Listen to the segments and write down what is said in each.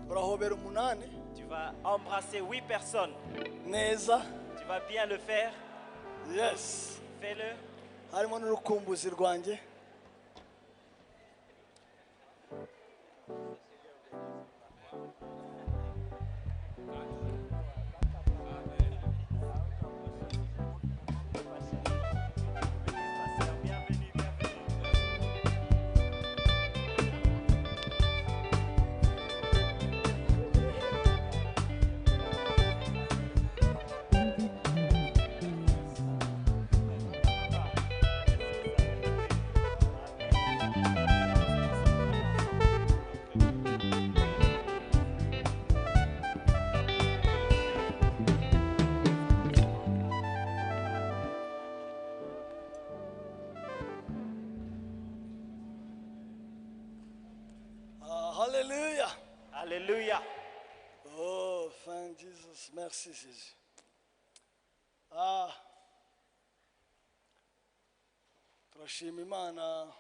urahobera umunani Tu vas embrasser 8 personnes. neza. Tu vas bien le faire. Yes. Fais-le. Harimo n'urukumbuzi rwanjye. Hallelujah. Alléluia. Oh, thank Jesus. Merci Jésus. Turashima Imana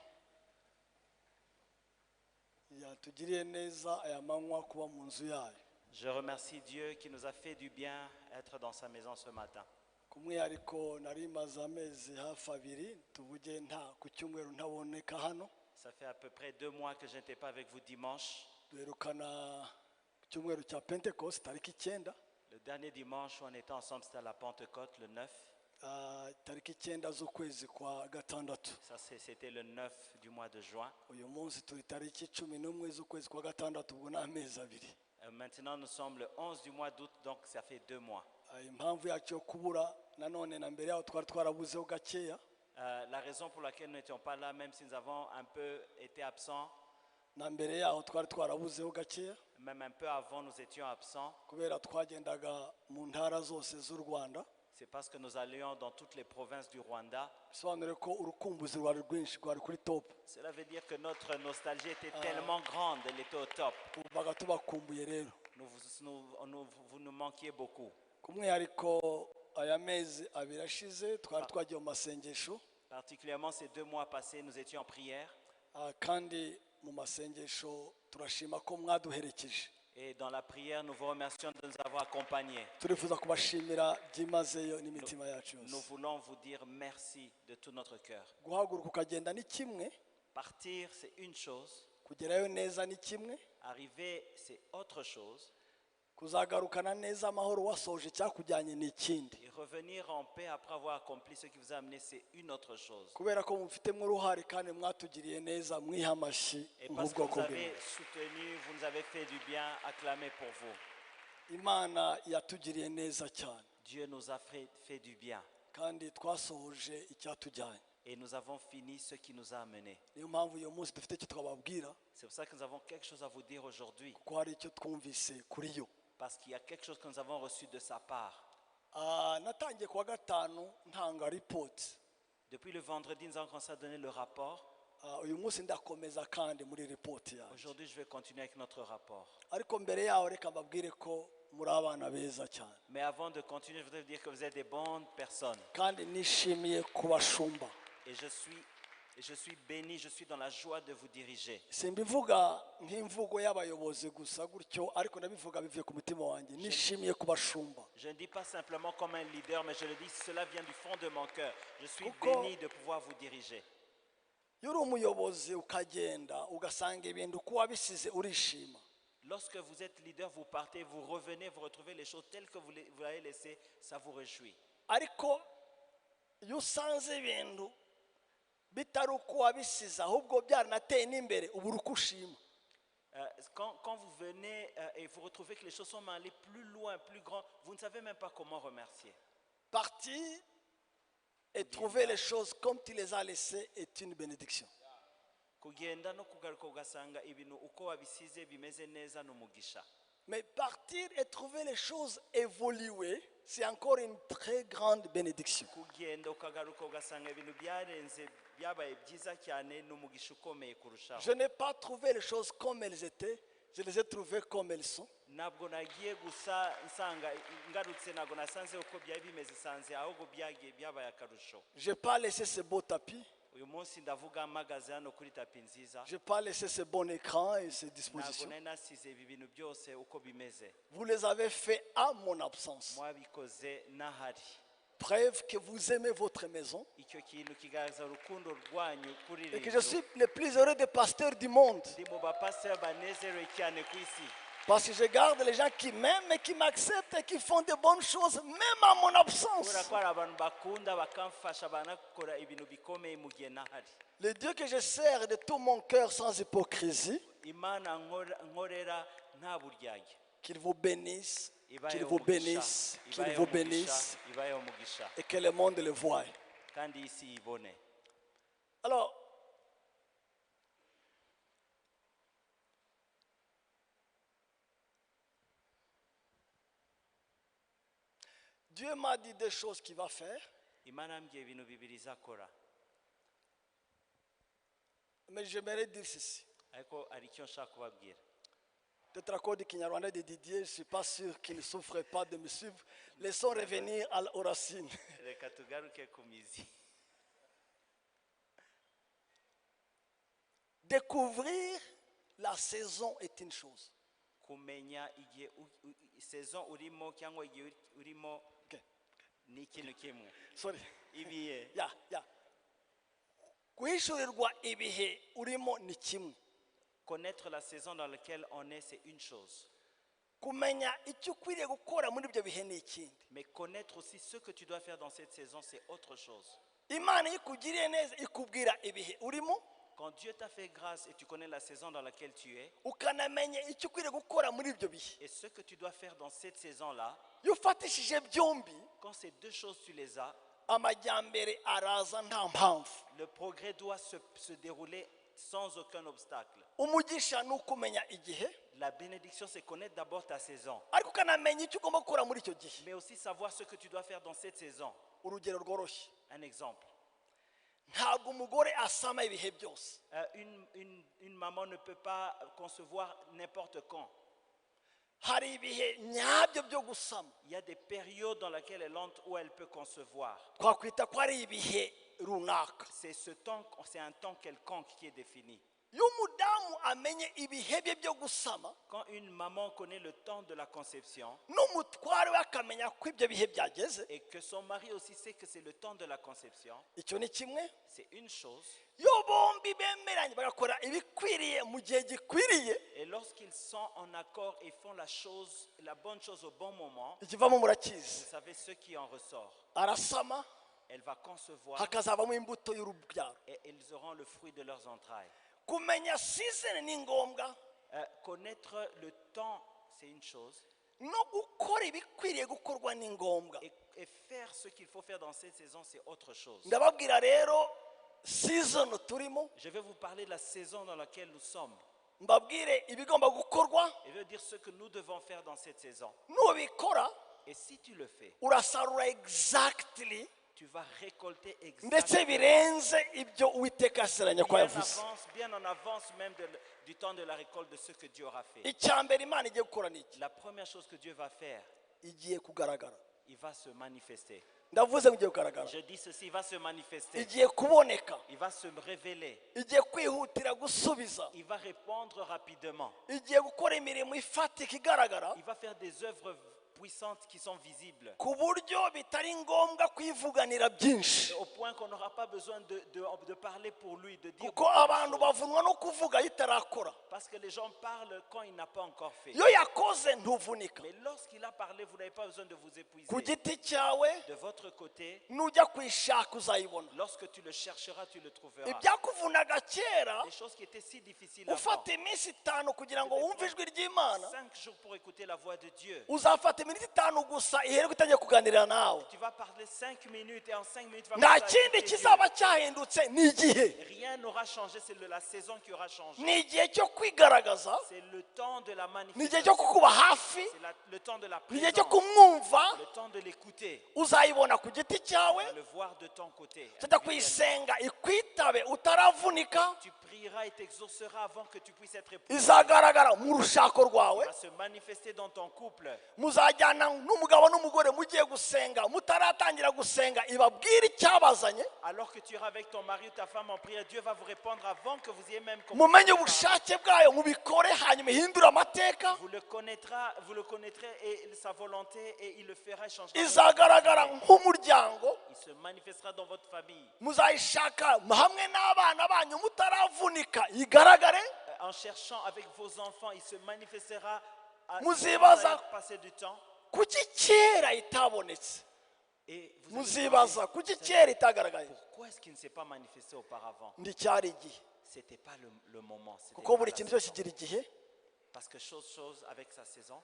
yatugiriye neza aya manywa kuba mu nzu yayo. Je remercie Dieu qui nous a fait du bien être dans sa maison ce matin. Kumwihariko nari maze amezi hafi abiri tuvuge nta ku cyumweru ntaboneka hano. Ça fait à peu près 2 mois que je n'étais pas avec vous dimanche. Duherukana ku cyumweru cya Pentecost tariki 9. Le dernier dimanche où on était ensemble, c'était à la Pentecôte, le 9. Tariki 9 z'ukwezi kwa gatandatu. Ça, c'était le 9 du mois de juin. Uyu munsi turi tariki 11 z'ukwezi kwa gatandatu ubwo n'amezi abiri. Maintenant, nous sommes le 11 du mois d'août, donc ça fait 2 mois. Impamvu yacu yo kubura nanone na mbere yaho twari twarabuzeho gakeya. La raison pour laquelle nous n'étions pas là, même si nous avons un peu été absents, Na mbere yaho twari twarabuzeho gakeya même un peu avant, nous étions absents. kubera twagendaga mu ntara zose z'u Rwanda. C'est parce que nous allions dans toutes les provinces du Rwanda. Bisobanure ko urukumbuzi rwari rwinshi rwari kuri top. Cela veut dire que notre nostalgie était tellement grande, elle était au top. Ubaga tubakumbuye rero. Vous nous manquiez beaucoup. Kumwihariko aya mezi abiri ashize twari twagiye mu masengesho. Particulièrement ces 2 mois passés, nous étions en prière. Kandi mu masengesho turashima ko mwaduherekeje. Et dans la prière, nous vous remercions de nous avoir accompagnés. Turifuza kubashimira byimazeyo n'imitima yacu Nous yose. voulons vous dire merci de tout notre cœur. Guhaguruka ukagenda ni kimwe, Partir, c'est une chose. kugerayo neza ni kimwe, Arriver, c'est autre chose. kuzagarukana neza amahoro wasoje cyakujyanye ni ikindi. Et revenir en paix après avoir accompli ce qui vous a amené, c'est une autre chose. Kubera ko mufitemo uruhare kandi mwatugiriye neza mwihamashi Et parce que nk'ubwoko vous bwe. avez soutenu, vous nous avez fait du bien, acclamez pour vous. Imana yatugiriye neza cyane Dieu nous a fait du bien. kandi twasohoje icyatujyanye. Et nous avons fini ce qui nous a amenés. Niyo mpamvu uyu munsi dufite icyo twababwira C'est pour ça que nous avons quelque chose à vous dire aujourd'hui. kuko hari icyo twumvise kuri yo. Parce qu'il y a quelque chose que nous avons reçu de sa part. Natangiye kuwa gatanu ntanga report. Depuis le vendredi, nous avons commencé à donner le rapport. Uyu munsi ndakomeza kandi muri report yaje. Aujourd'hui, je vais continuer avec notre rapport. Ariko mbere yaho reka mbabwire ko muri abana beza cyane. Mais avant de continuer, je voudrais vous dire que vous êtes des bonnes personnes. Kandi nishimiye kubashumba. Et je suis béni, je suis dans la joie de vous diriger. Simbivuga nk'imvugo y'abayobozi gusa gutyo ariko ndabivuga bivuye ku mutima wanjye. Nishimiye kubashumba. Je ne dis pas simplement comme un leader, mais je le dis, cela vient du fond de mon cœur. Je suis béni de pouvoir vous diriger. Iyo uri umuyobozi ukagenda ugasanga ibintu uko wabisize urishima. Lorsque vous êtes leader, vous partez, vous revenez, vous retrouvez les choses telles que vous l'avez laissées, ça vous réjouit. Ariko iyo usanze ibintu bitari uko wabisize ahubwo byaranateye n'imbere ubu uri kushima. Quand vous venez et vous retrouvez que les choses sont allées plus loin, plus grand, vous ne savez même pas comment remercier. Partir et trouver les choses comme tu les as laissées est une bénédiction. Kugenda no kugaruka ugasanga ibintu uko wabisize bimeze neza n'umugisha. Mais partir et trouver les choses évoluer, c'est encore une très grande bénédiction. Kugenda ukagaruka ugasanga ibintu byarenze byabaye byiza cyane n'umugisha ukomeye kurushaho. Je n'ai pas trouvé les choses comme elles étaient, je les ai trouvées comme elles sont. Ntabwo nagiye gusa nsanga ngarutse ntabwo nasanze uko byari bimeze sanze ahubwo byabaye akarusho. Je n'ai pas laissé ce beau tapis. uyu munsi ndavuga mpagaze hano kuri tapi nziza Je n'ai pas laissé ce bon écran et ces ntabwo dispositions. nari nasize ibi bintu byose uko bimeze Vous les avez fait à mon absence. mwabikoze n'ahari Preuve que vous aimez votre maison icyo kintu kigaragaza urukundo rwanyu kuri et iri que je nzu suis le plus heureux des pasteurs du monde. ndi mu bapasiteri banezerewe cyane ku isi Parce que je garde les gens qui m'aiment et qui m'acceptent et qui font de bonnes choses, même à mon absence. kubera ko hari abantu bakunda bakamfasha banakora ibintu bikomeye mu gihe nahari Le Dieu que je sers de tout mon cœur sans hypocrisie, imana nkorera nta buryarya qu'il vous bénisse, qu'il ibayeho vous umugisha bénisse, qu'il ibayeho vous umugisha bénisse ibayeho umugisha et que le monde le voie. kandi isi ibone Alors, Dieu m'a dit des choses qu'il va faire, imana yambwiye ibintu bibiri izakora mais j'aimerais dire ceci. ariko hari icyo nshaka kubabwira Peut-être à cause du Kinyarwanda de Didier, je ne suis pas sûr qu'il ne souffre pas de me suivre. Laissons revenir aux racines. reka tugaruke ku mizi Découvrir la saison est une chose. kumenya igihe saison urimo cyangwa igihe urimo Okay. ni ikintu kimwe Sorry. ibihe Yeah. Guhishurirwa ibihe urimo ni kimwe. connaître la saison dans laquelle on est c'est une chose Kumenya icyo ukwiriye gukora muri ibyo bihe ni ikindi. mais connaître aussi ce que tu dois faire dans cette saison c'est autre chose Imana iyo ikugiriye neza ikubwira ibihe urimo, quand Dieu t'a fait grâce et tu connais la saison dans laquelle tu es ukanamenya icyo ukwiriye gukora muri ibyo bihe. et ce que tu dois faire dans cette saison là Iyo ufatishije byombi, quand ces deux choses tu les as amajyambere araza nta mpamvu. le progrès doit se dérouler sans aucun obstacle Umugisha ni ukumenya igihe, la bénédiction c'est connaître d'abord ta saison ariko ukanamenya icyo ugomba gukora muri icyo gihe. mais aussi savoir ce que tu dois faire dans cette saison Urugero rworoshye, un exemple ntabwo umugore asama ibihe byose. une maman ne peut pas concevoir n'importe quand Hari ibihe nyabyo byo gusama. il y a des périodes dans lesquelles elle entre où elle peut concevoir Twakwita ko ari ibihe runaka. c'est un temps quelconque qui est défini Iyo umudamu amenye ibihe bye byo gusama, quand une maman connaît le temps de la conception n'umutware we akamenya ko ibyo bihe byageze, et que son mari aussi sait que c'est le temps de la conception icyo ni kimwe. c'est une chose Iyo bombi bemeranye bagakora ibikwiriye mu gihe gikwiriye, et lorsqu'ils sont en accord et font la bonne chose au bon moment ikivamo vous murakizi. savez ce qui en ressort Arasama elle va concevoir hakazavamo imbuto y'urubyaro. et ils auront le fruit de leurs entrailles Kumenya season ni ngombwa, connaître le temps c'est une chose no gukora ibikwiriye gukorwa ni ngombwa. et faire ce qu'il faut faire dans cette saison c'est autre chose Ndababwira rero season turimo, je vais vous parler de la saison dans laquelle nous sommes mbabwire ibigomba gukorwa. et je veux dire ce que nous devons faire dans cette saison Nubikora et si tu le fais urasarura exactly, tu vas récolter ndetse exactement birenze ibyo Uwiteka yasezeranye ko yavuze. bien en avance même du temps de la récolte de ce que Dieu aura fait. Icya mbere Imana igiye gukora ni iki? La première chose que Dieu va faire, Igiye kugaragara. il va se manifester. Ndavuze ngo igiye kugaragara. Je dis ceci, il va se manifester. Igiye kuboneka. Il va se révéler. Igiye kwihutira gusubiza. Il va répondre rapidement. Igiye gukora imirimo ifatika igaragara, Il va faire des œuvres puissantes qui sont visibles. ku buryo bitari ngombwa kwivuganira byinshi. Au point qu'on n'aura pas besoin de parler pour lui, de dire. Kuko abantu bavunwa no kuvuga yitarakora. Parce que les gens parlent quand il n'a pas encore fait. Iyo yakoze ntuvunika. Mais lorsqu'il a parlé, vous n'avez pas besoin de vous épuiser. Ku giti cyawe De votre côté, nujya kuyishaka uzayibona. lorsque tu le chercheras, tu le trouveras. Ibyakuvunaga kera, Les choses qui étaient si difficiles avant. ufata iminsi 5 kugira ngo wumve ijwi ry'Imana, 5 jours pour écouter la voix de Dieu. uzafata iminsi 5 gusa ihere gutangiye kuganira nawe. Tu vas parler 5 minutes et en 5 minutes, tu vas Nta commencer à kindi écouter kizaba cyahindutse ni igihe. Dieu. Rien n'aura changé, c'est la saison qui aura changé. Ni igihe cyo kwigaragaza, C'est le temps de la ni igihe cyo manifestation. kukuba hafi, C'est le temps de la ni igihe cyo présence. kumwumva. Le temps de l'écouter. Uzayibona ku giti cyawe, Tu vas le voir de ton côté. tujya kuyisenga ikwitabe utaravunika, Tu prieras et t'exauceras avant que tu puisses être épousé. izagaragara mu rushako rwawe, Il va se manifester dans ton couple. muzajya muzajyana n'umugabo n'umugore mugiye gusenga mutaratangira gusenga ibabwira icyabazanye Alors que tu iras avec ton mari ou ta femme en prière, Dieu va vous répondre avant que vous ayez même mumenye ubushake bwayo mubikore hanyuma ihindura amateka. Vous le connaîtrez et sa volonté et il le fera changer. Izagaragara nk'umuryango. Il se manifestera dans votre famille. Muzayishaka hamwe n'abana banyu mutaravunika igaragare. En cherchant avec vos enfants, il se manifestera à passer du temps. Kuki kera itabonetse? Et vous Muzibaza kuki kera itagaragaye? Pourquoi est-ce qu'il ne s'est pas manifesté auparavant? Ndicyari igihe. C'était pas le moment. Kuko buri kintu cyose kigira igihe. Parce que chose avec sa saison.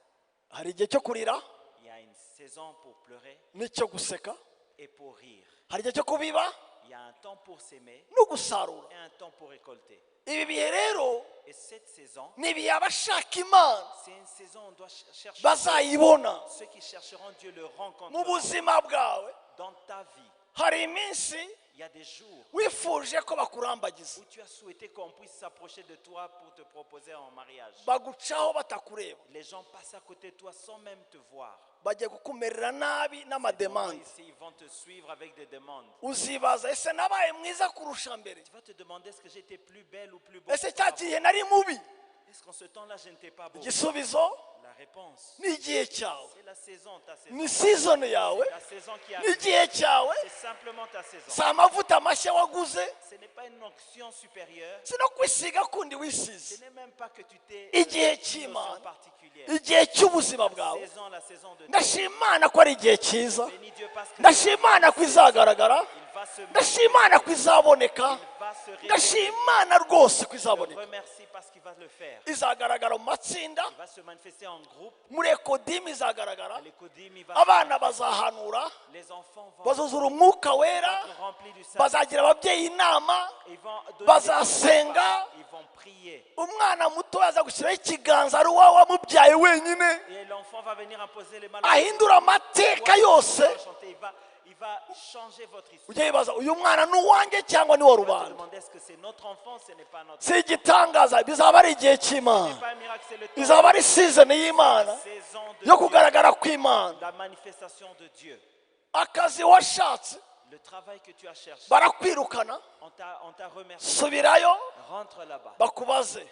Hari igihe cyo kurira. Il y a une saison pour pleurer. N'icyo guseka. Et pour rire. Hari igihe cyo kubiba. Il y a un temps pour s'aimer. No gusarura. Et un temps pour récolter. Ibi bihe rero Et cette saison, ni ibihe abashaka Imana c'est une saison où on doit chercher. bazayibona Ceux qui chercheront Dieu le rencontreront. mu buzima bwawe. Dans ta vie, Hari iminsi il y a des jours wifuje ko bakurambagiza où tu as souhaité qu'on puisse s'approcher de toi pour te proposer en mariage. bagucaho batakureba, Les gens passent à côté de toi sans même te voir. bagiye kukumerera nabi n'amademande. Ici, ils vont te suivre avec des demandes. Uzibaza ese nabaye mwiza kurusha mbere? Tu vas te demander est-ce que j'étais plus belle ou plus beau. Ese cya gihe nari mubi? Est-ce qu'en ce temps-là, je n'étais pas beau? Igisubizo La réponse, ni igihe cyawe, c'est la saison, ta saison. ni season yawe, La saison qui ni arrive, igihe cyawe. c'est simplement ta saison. Si amavuta mashya waguze, Ce n'est pas une onction supérieure. si no kwisiga kundi Ce wisize. n'est même pas que tu t'es Igihe une cy'Imana, notion particulière. igihe cy'ubuzima bwawe. La saison de Dieu. Ndashima Imana ko ari igihe cyiza, Bénis Dieu parce que ndashima Imana ko izagaragara, il va se ndashima Imana ko izaboneka, va se révéler. ndashima Imana rwose ko Je izaboneka. remercie parce qu'il va le faire. Izagaragara mu matsinda, Il va se manifester en groupe. muri ekodimu izagaragara, L'écodim, il va abana bazahanura, les enfants vont bazuzura umwuka wera, être remplis du Saint. bazagira ababyeyi inama, Ils vont donner bazasenga. des repas. Ils vont prier. umwana muto aza gushyiraho ikiganza ari uwawe wamubyaye wenyine, Et l'enfant va venir imposer les mains. ahindura amateka yose. Il va changer votre histoire. Ujye wibaza uyu mwana ni uwanjye cyangwa ni wa Vous vous rubanda? demandez est-ce que c'est notre enfant, ce n'est pas notre Si igitangaza, bizaba ari igihe cy'Imana, C'est pas un miracle, c'est le temps. bizaba ari season y'Imana Saison de yo Dieu, kugaragara kw'Imana. la manifestation de Dieu. Akazi washatse Le travail que tu as cherché, barakwirukana, on t'a remercié. subirayo Rentre là-bas. bakubaze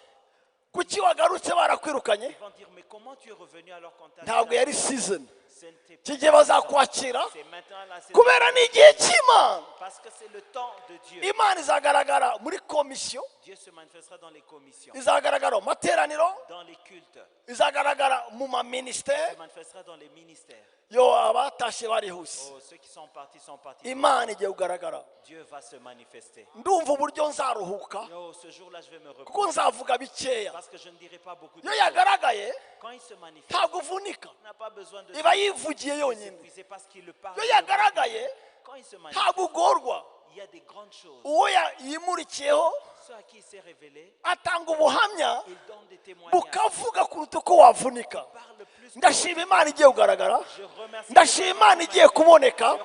kuki wagarutse barakwirukanye. Ils vont dire, mais comment tu es revenu alors qu'on t'a Ntabwo dit yari season, ce n'était iki pas gihe bazakwakira c'est maintenant la saison. kubera ni igihe cy'Imana. Parce que c'est le temps de Dieu. Imana izagaragara muri komisiyo, Dieu se manifestera dans les commissions, izagaragara mu materaniro, dans les cultes, izagaragara mu se maminisiteri. manifestera dans les ministères. Yo abatashye barihuse, Oh, ceux qui sont partis. Imana igiye kugaragara. Dieu va se manifester. Ndumva uburyo nzaruhuka Oh, ce jour-là, je vais me reposer. kuko nzavuga bikeya. Parce que je ne dirai pas beaucoup de Iyo choses. yagaragaye Quand il se manifeste, ntabwo uvunika, on n'a pas besoin de iba yivugiye yonyine. s'épuiser parce qu'il le parle. Iyo yagaragaye Quand il se manifeste, ntabwo ugorwa. il y a des grandes choses. Uwo yimurikiyeho Ceux à qui il s'est révélé, atanga ubuhamya il donne des témoignages. bukavuga kuruta uko wavunika. Parle plus. Ndashima Imana igiye kugaragara, Je remercie. ndashima Imana igiye kuboneka,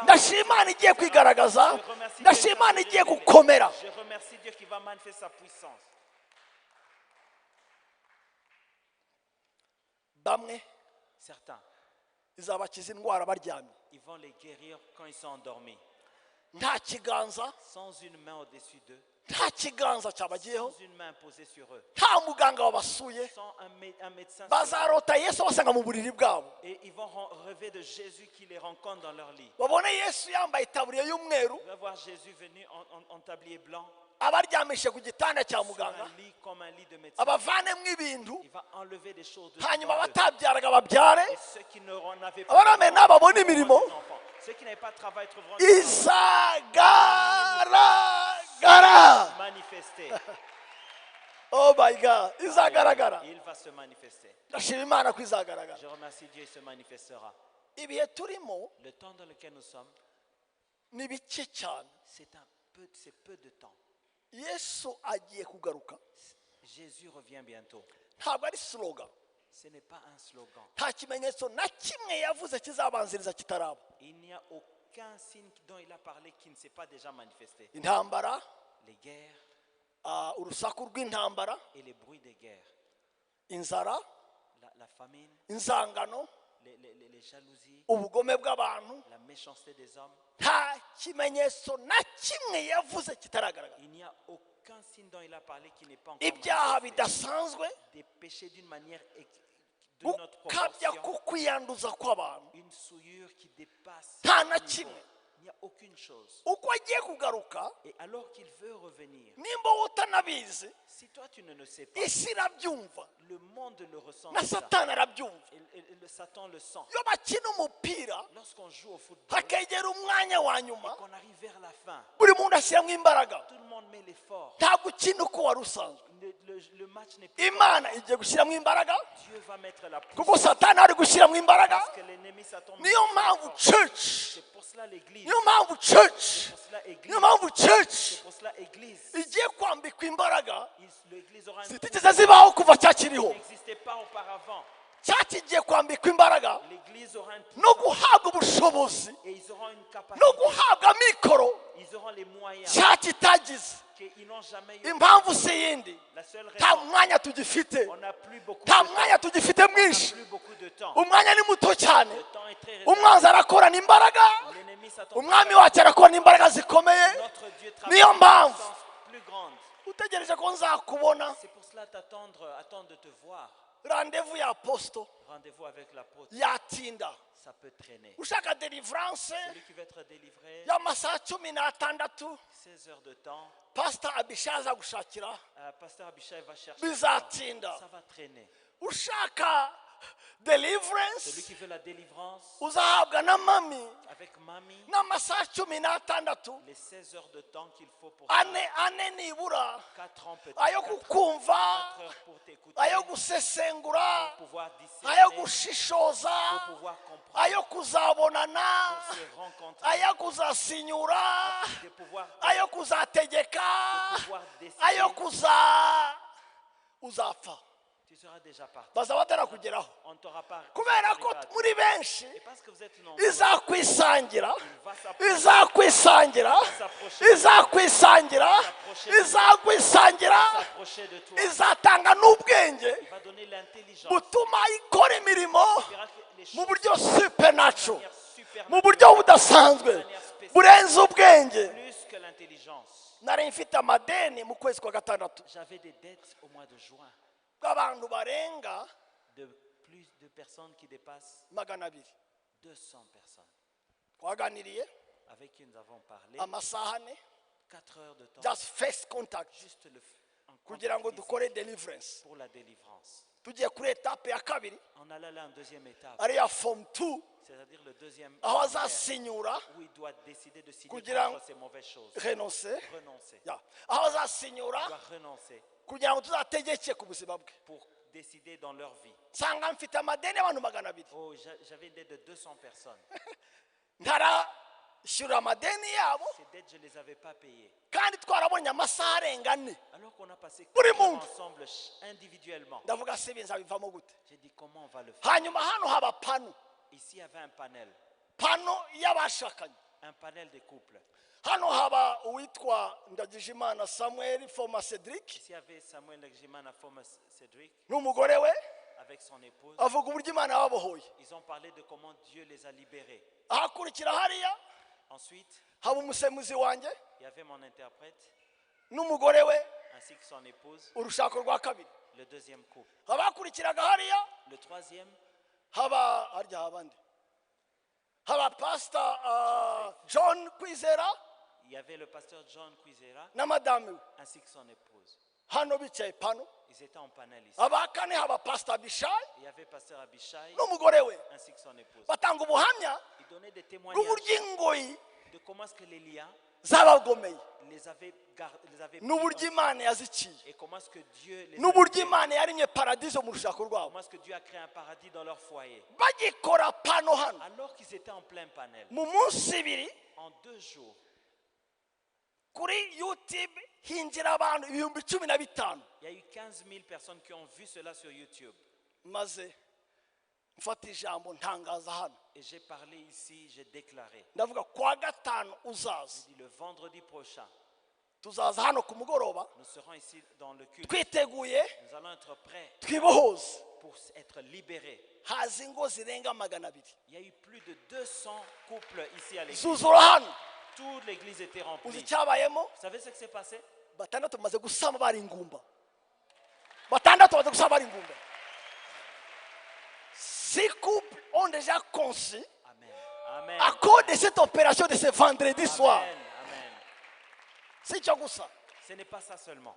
ndashima Imana igiye kwigaragaza, ndashima Imana igiye gukomera. Je remercie Dieu qui va manifester sa puissance. Bamwe Certains, izabakiza indwara baryamye, ils vont les guérir quand ils sont endormis. nta kiganza, Sans une main au-dessus d'eux, nta kiganza cyabagiyeho, sans une main posée sur eux, nta muganga wabasuye. sans un médecin. Bazarota Yesu basanga mu buriri bwabo, Et ils vont rêver de Jésus qui les rencontre dans leur lit. babone Yesu yambaye itaburiya y'umweru, Ils vont voir Jésus venu en tablier blanc, abaryamishe ku gitanda cya sur muganga, un lit comme un lit de médecin. abavanemo ibintu, Il va enlever des choses de hanyuma devant eux. abatabyaraga babyare, Et ceux qui n'avaient abarame n'ababona imirimo. des enfants, ceux qui n'avaient pas de travail trouveront du travail. Izagaragara. Manifester. Oh my God, izagaragara. Il va se manifester. Ndashima Imana ko izagaragara. Je remercie Dieu, il se manifestera. Ibihe turimo Le temps dans lequel nous sommes, ni bike cyane. c'est peu de temps. Yesu agiye kugaruka, Jésus revient bientôt. ntabwo ari slogan, Ce n'est pas un slogan. nta kimenyetso na kimwe yavuze kizabanziriza kitaraba. Il n'y a aucun signe dont il a parlé qui ne s'est pas déjà manifesté. Intambara, Les guerres urusaku rw'intambara, et les bruits des guerres, inzara, la famine, inzangano, les jalousies, ubugome bw'abantu, la méchanceté des hommes. nta kimenyetso na kimwe yavuze kitaragaragara. Il n'y a aucun signe dont il a parlé qui n'est pas encore Ibyaha manifesté. bidasanzwe, Des péchés d'une manière de notre gukabya proportion, kukwiyanduza kw'abantu, une souillure qui dépasse nta na tout kimwe. niveau. Il n'y a aucune chose. uko agiye kugaruka, Et alors qu'il veut revenir, nimba wowe utanabizi, si toi tu ne le sais pas, isi irabyumva le monde le ressent na déjà. satani arabyumva. Et le Satan le sent. iyo bakina umupira Lorsqu'on joue au football, hakegera umwanya wa et nyuma, qu'on arrive vers la fin, buri muntu ashyiramo imbaraga, tout le monde met l'effort. ntabwo ukina uko wari usanzwe. Le match n'est plus. Imana igiye gushyiramo imbaraga Dieu va mettre la kuko puissance. satani ari gushyiramo imbaraga. Parce que l'ennemi Satan met niyo mpamvu l'effort. church, C'est pour cela l'église. niyo mpamvu church, C'est pour cela église. niyo mpamvu church C'est pour cela église. igiye kwambikwa imbaraga L'église aura une zitigeze zibaho kuva cyakiriho. qui n'existait pas auparavant. cyakigiye kwambikwa imbaraga L'église aura une no guhabwa ubushobozi et ils auront une no capacité. guhabwa mikoro Ils auront les moyens cyakitagize. qu'ils n'ont jamais eu. impamvu si yindi, La seule nta raison, mwanya tugifite, on n'a plus beaucoup nta de mwanya temps. tugifite On n'a mwinshi, plus beaucoup de temps. umwanya ni muto cyane. Le temps est très umwanzi arakorana imbaraga, L'ennemi Satan. umwami wacu arakorana imbaraga zikomeye. Notre Dieu Niyo travaille mpamvu. de puissance plus grande. utegereje ko nzakubona. C'est pour cela attendre de te voir. randevu ya aposito Rendez-vous avec l'apôtre. yatinda. Ça peut traîner. ushaka deliverance Celui qui veut être délivré, y'amasaha 16 16 heures de temps, pastor abisha aza gushakira, Pasteur Abishai va chercher. bizatinda. Ça va traîner. ushaka Celui deliverance qui veut la délivrance, uzahabwa na mami avec Mamie, n'amasaha 16, les 16 heures de temps qu'il faut pour ane nibura, 4 ans peut-être. ayo 4 kukumva, heures pour t'écouter, ayo gusesengura, pour pouvoir ayo discerner, gushishoza, pour pouvoir comprendre, ayo kuzabonana, pour se rencontrer, ayo kuzasinyura, de pouvoir, ayo kuzategeka, de pouvoir décider. ayo uzapfa. Tu seras déjà parti. baza batarakugeraho On ne t'aura pas. kubera ko muri benshi Et parce que vous êtes nombreux, izakwisangira, il va s'approcher. izakwisangira, izakwisangira, izakwisangira, S'approcher de toi. izatanga n'ubwenge Il va donner l'intelligence. butuma ikora imirimo Il verra que les mu choses buryo supernatural, de manière mu supérieure, buryo budasanzwe burenze ubwenge. plus que l'intelligence. nari mfite amadeni mu kwezi kwa gatandatu J'avais des dettes au mois de juin bw'abantu barenga de plus de personnes qui dépassent 200. 200 personnes twaganiriye avec qui nous avons parlé. amasaha ane, 4 heures de temps, just first contact, juste en kugira ngo contact dukore deliverance. pour la délivrance. tugiye kuri etape ya kabiri On allait là en deuxième étape, ariya form 2, c'est-à-dire le deuxième aho pilier, azasinyura où il doit décider de signer kugira contre ces mauvaises choses. renonce, Renoncer. ya aho azasinyura Il doit renoncer kugira ngo tuzategeke ku buzima bwe. pour décider dans leur vie. nsanga mfite amadeni y'abantu 200. Oh, j'avais une dette de 200 personnes. ntarashyura amadeni yabo Ces dettes, je ne les avais pas payées. kandi twarabonye amasaha arenga 4. Alors qu'on a passé Buri 4 heures muntu. ensemble individuellement. ndavuga se ibi nzabivamo gute. J'ai dit comment on va le faire. hanyuma hano haba pano, Ici, il y avait un panel y'abashakanye. un panel des couples. hano haba uwitwa Ndagijimana Samuel Foma Cedric Ici, il y avait Samuel Legimana Thomas Cédric n'umugore we, avec son épouse. avuga uburyo Imana yababohoye. Ils ont parlé de comment Dieu les a libérés. ahakurikira hariya Ensuite, haba umusemuzi wanjye il y avait mon interprète n'umugore we, ainsi que son épouse, urushako rwa kabiri. le deuxième couple. abakurikiraga hariya Le troisième, haba harya abandi, haba pastor John Kwizera il y avait le pasteur John Kwizera na madame we, ainsi que son épouse. hano bicaye pano. Ils étaient en panel ici. aba kane haba pastor Abishai Il y avait pasteur Abishai n'umugore we, ainsi que son épouse. batanga ubuhamya Ils donnaient des témoignages bw'uburyo ingoyi de comment est-ce que les liens zabagomeye les avaient pris n'uburyo Imana yaziciye et comment est-ce que Dieu les a n'uburyo libérés. Imana yarimye paradizo mu rushako rwabo. Comment est-ce que Dieu a créé un paradis dans leur foyer. bagikora pano hano Alors qu'ils étaient en plein panel. mu munsi ibiri En 2 jours, kuri YouTube hinjira abantu 15,000. il y a eu 15 000 personnes qui ont vu cela sur YouTube. maze mfata ijambo ntangaza hano Et j'ai parlé ici, j'ai déclaré. ndavuga kwa gatanu uzaza J'ai dit le vendredi prochain, tuzaza hano ku mugoroba nous serons ici dans le culte. twiteguye Nous allons être prêts twibohoze pour être libérés. haza ingo zirenga 200. Il y a eu plus de 200 couples ici à l'église. zuzura hano. Toute l'église était uzi remplie. icyabayemo Vous savez ce qui s'est passé? batandatu bamaze gusama bari ingumba. Batandatu bamaze gusama bari ingumba. 6 couples ont déjà conçu Amen. Amen. à cause de cette opération de ce vendredi soir. Amen. Amen. Si cyo gusa Ce n'est pas ça seulement.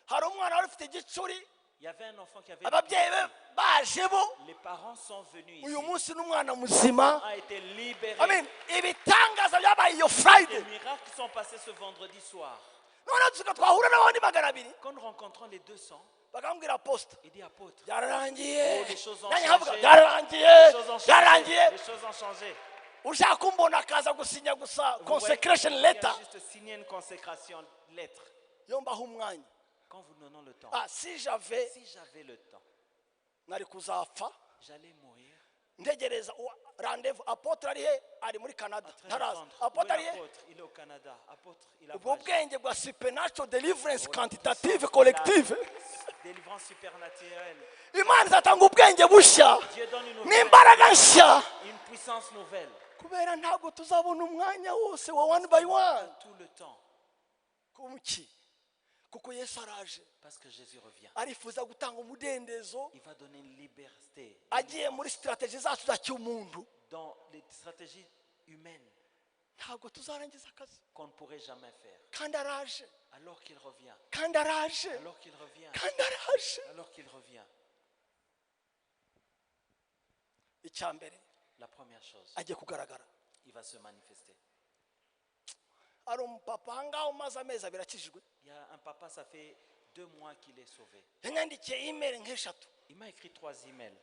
hari umwana wari ufite igicuri Il y avait un enfant qui avait ababyeyi be baje bo les parents sont venus uyu ici. munsi n'umwana muzima. A été libéré. Amen. Ibitangaza byabaye iyo Friday. Les miracles sont passés ce vendredi soir. Noneho tuka twahura n'abandi 200 Quand nous rencontrons les 200, bakambwira apostle il dit apôtre, byararangiye. oh, les choses ont Nanjye nkavuga changé. byararangiye Les choses ont changé. byararangiye. Les choses ont changé. Ushaka kumbona akaza gusinya gusa Vous voyez, consecration il letter vient juste signer une consécration lettre. yo mbaho umwanya. Quand vous donnons le temps, Si j'avais si j'avais le temps, nari kuzapfa j'allais mourir. ntegereza rendez-vous. Apotre ari he? Ari muri Canada En train ntaraza. d'attendre. Apotre Oui, ari he? apôtre, il est au Canada. Apôtre, il a ubwo voyagé. bwenge bwa supernatural deliverance Oh, quantitative la collective délivrance supernaturelle. imana izatanga ubwenge bushya Dieu donne une n'imbaraga nshya une puissance nouvelle. kubera ntabwo tuzabona umwanya wose wa one by one. Tout le temps. Kuki? Kuko Yesu araje Parce que Jésus revient. arifuza gutanga umudendezo Il va donner une liberté agiye muri strategy zacu za cy'umuntu. dans les stratégies humaines Ntabwo tuzarangiza akazi qu'on ne pourrait jamais faire. kandi araje Alors qu'il revient. kandi araje Alors qu'il revient. kandi araje. Alors qu'il revient. icya mbere La première chose, agiye kugaragara. il va se manifester. ari umupapa ahangaha umaze amezi abiri akijijwe Il y a un papa, ça fait 2 mois qu'il est sauvé. yanyandikiye email nk'eshatu Il m'a écrit 3 emails.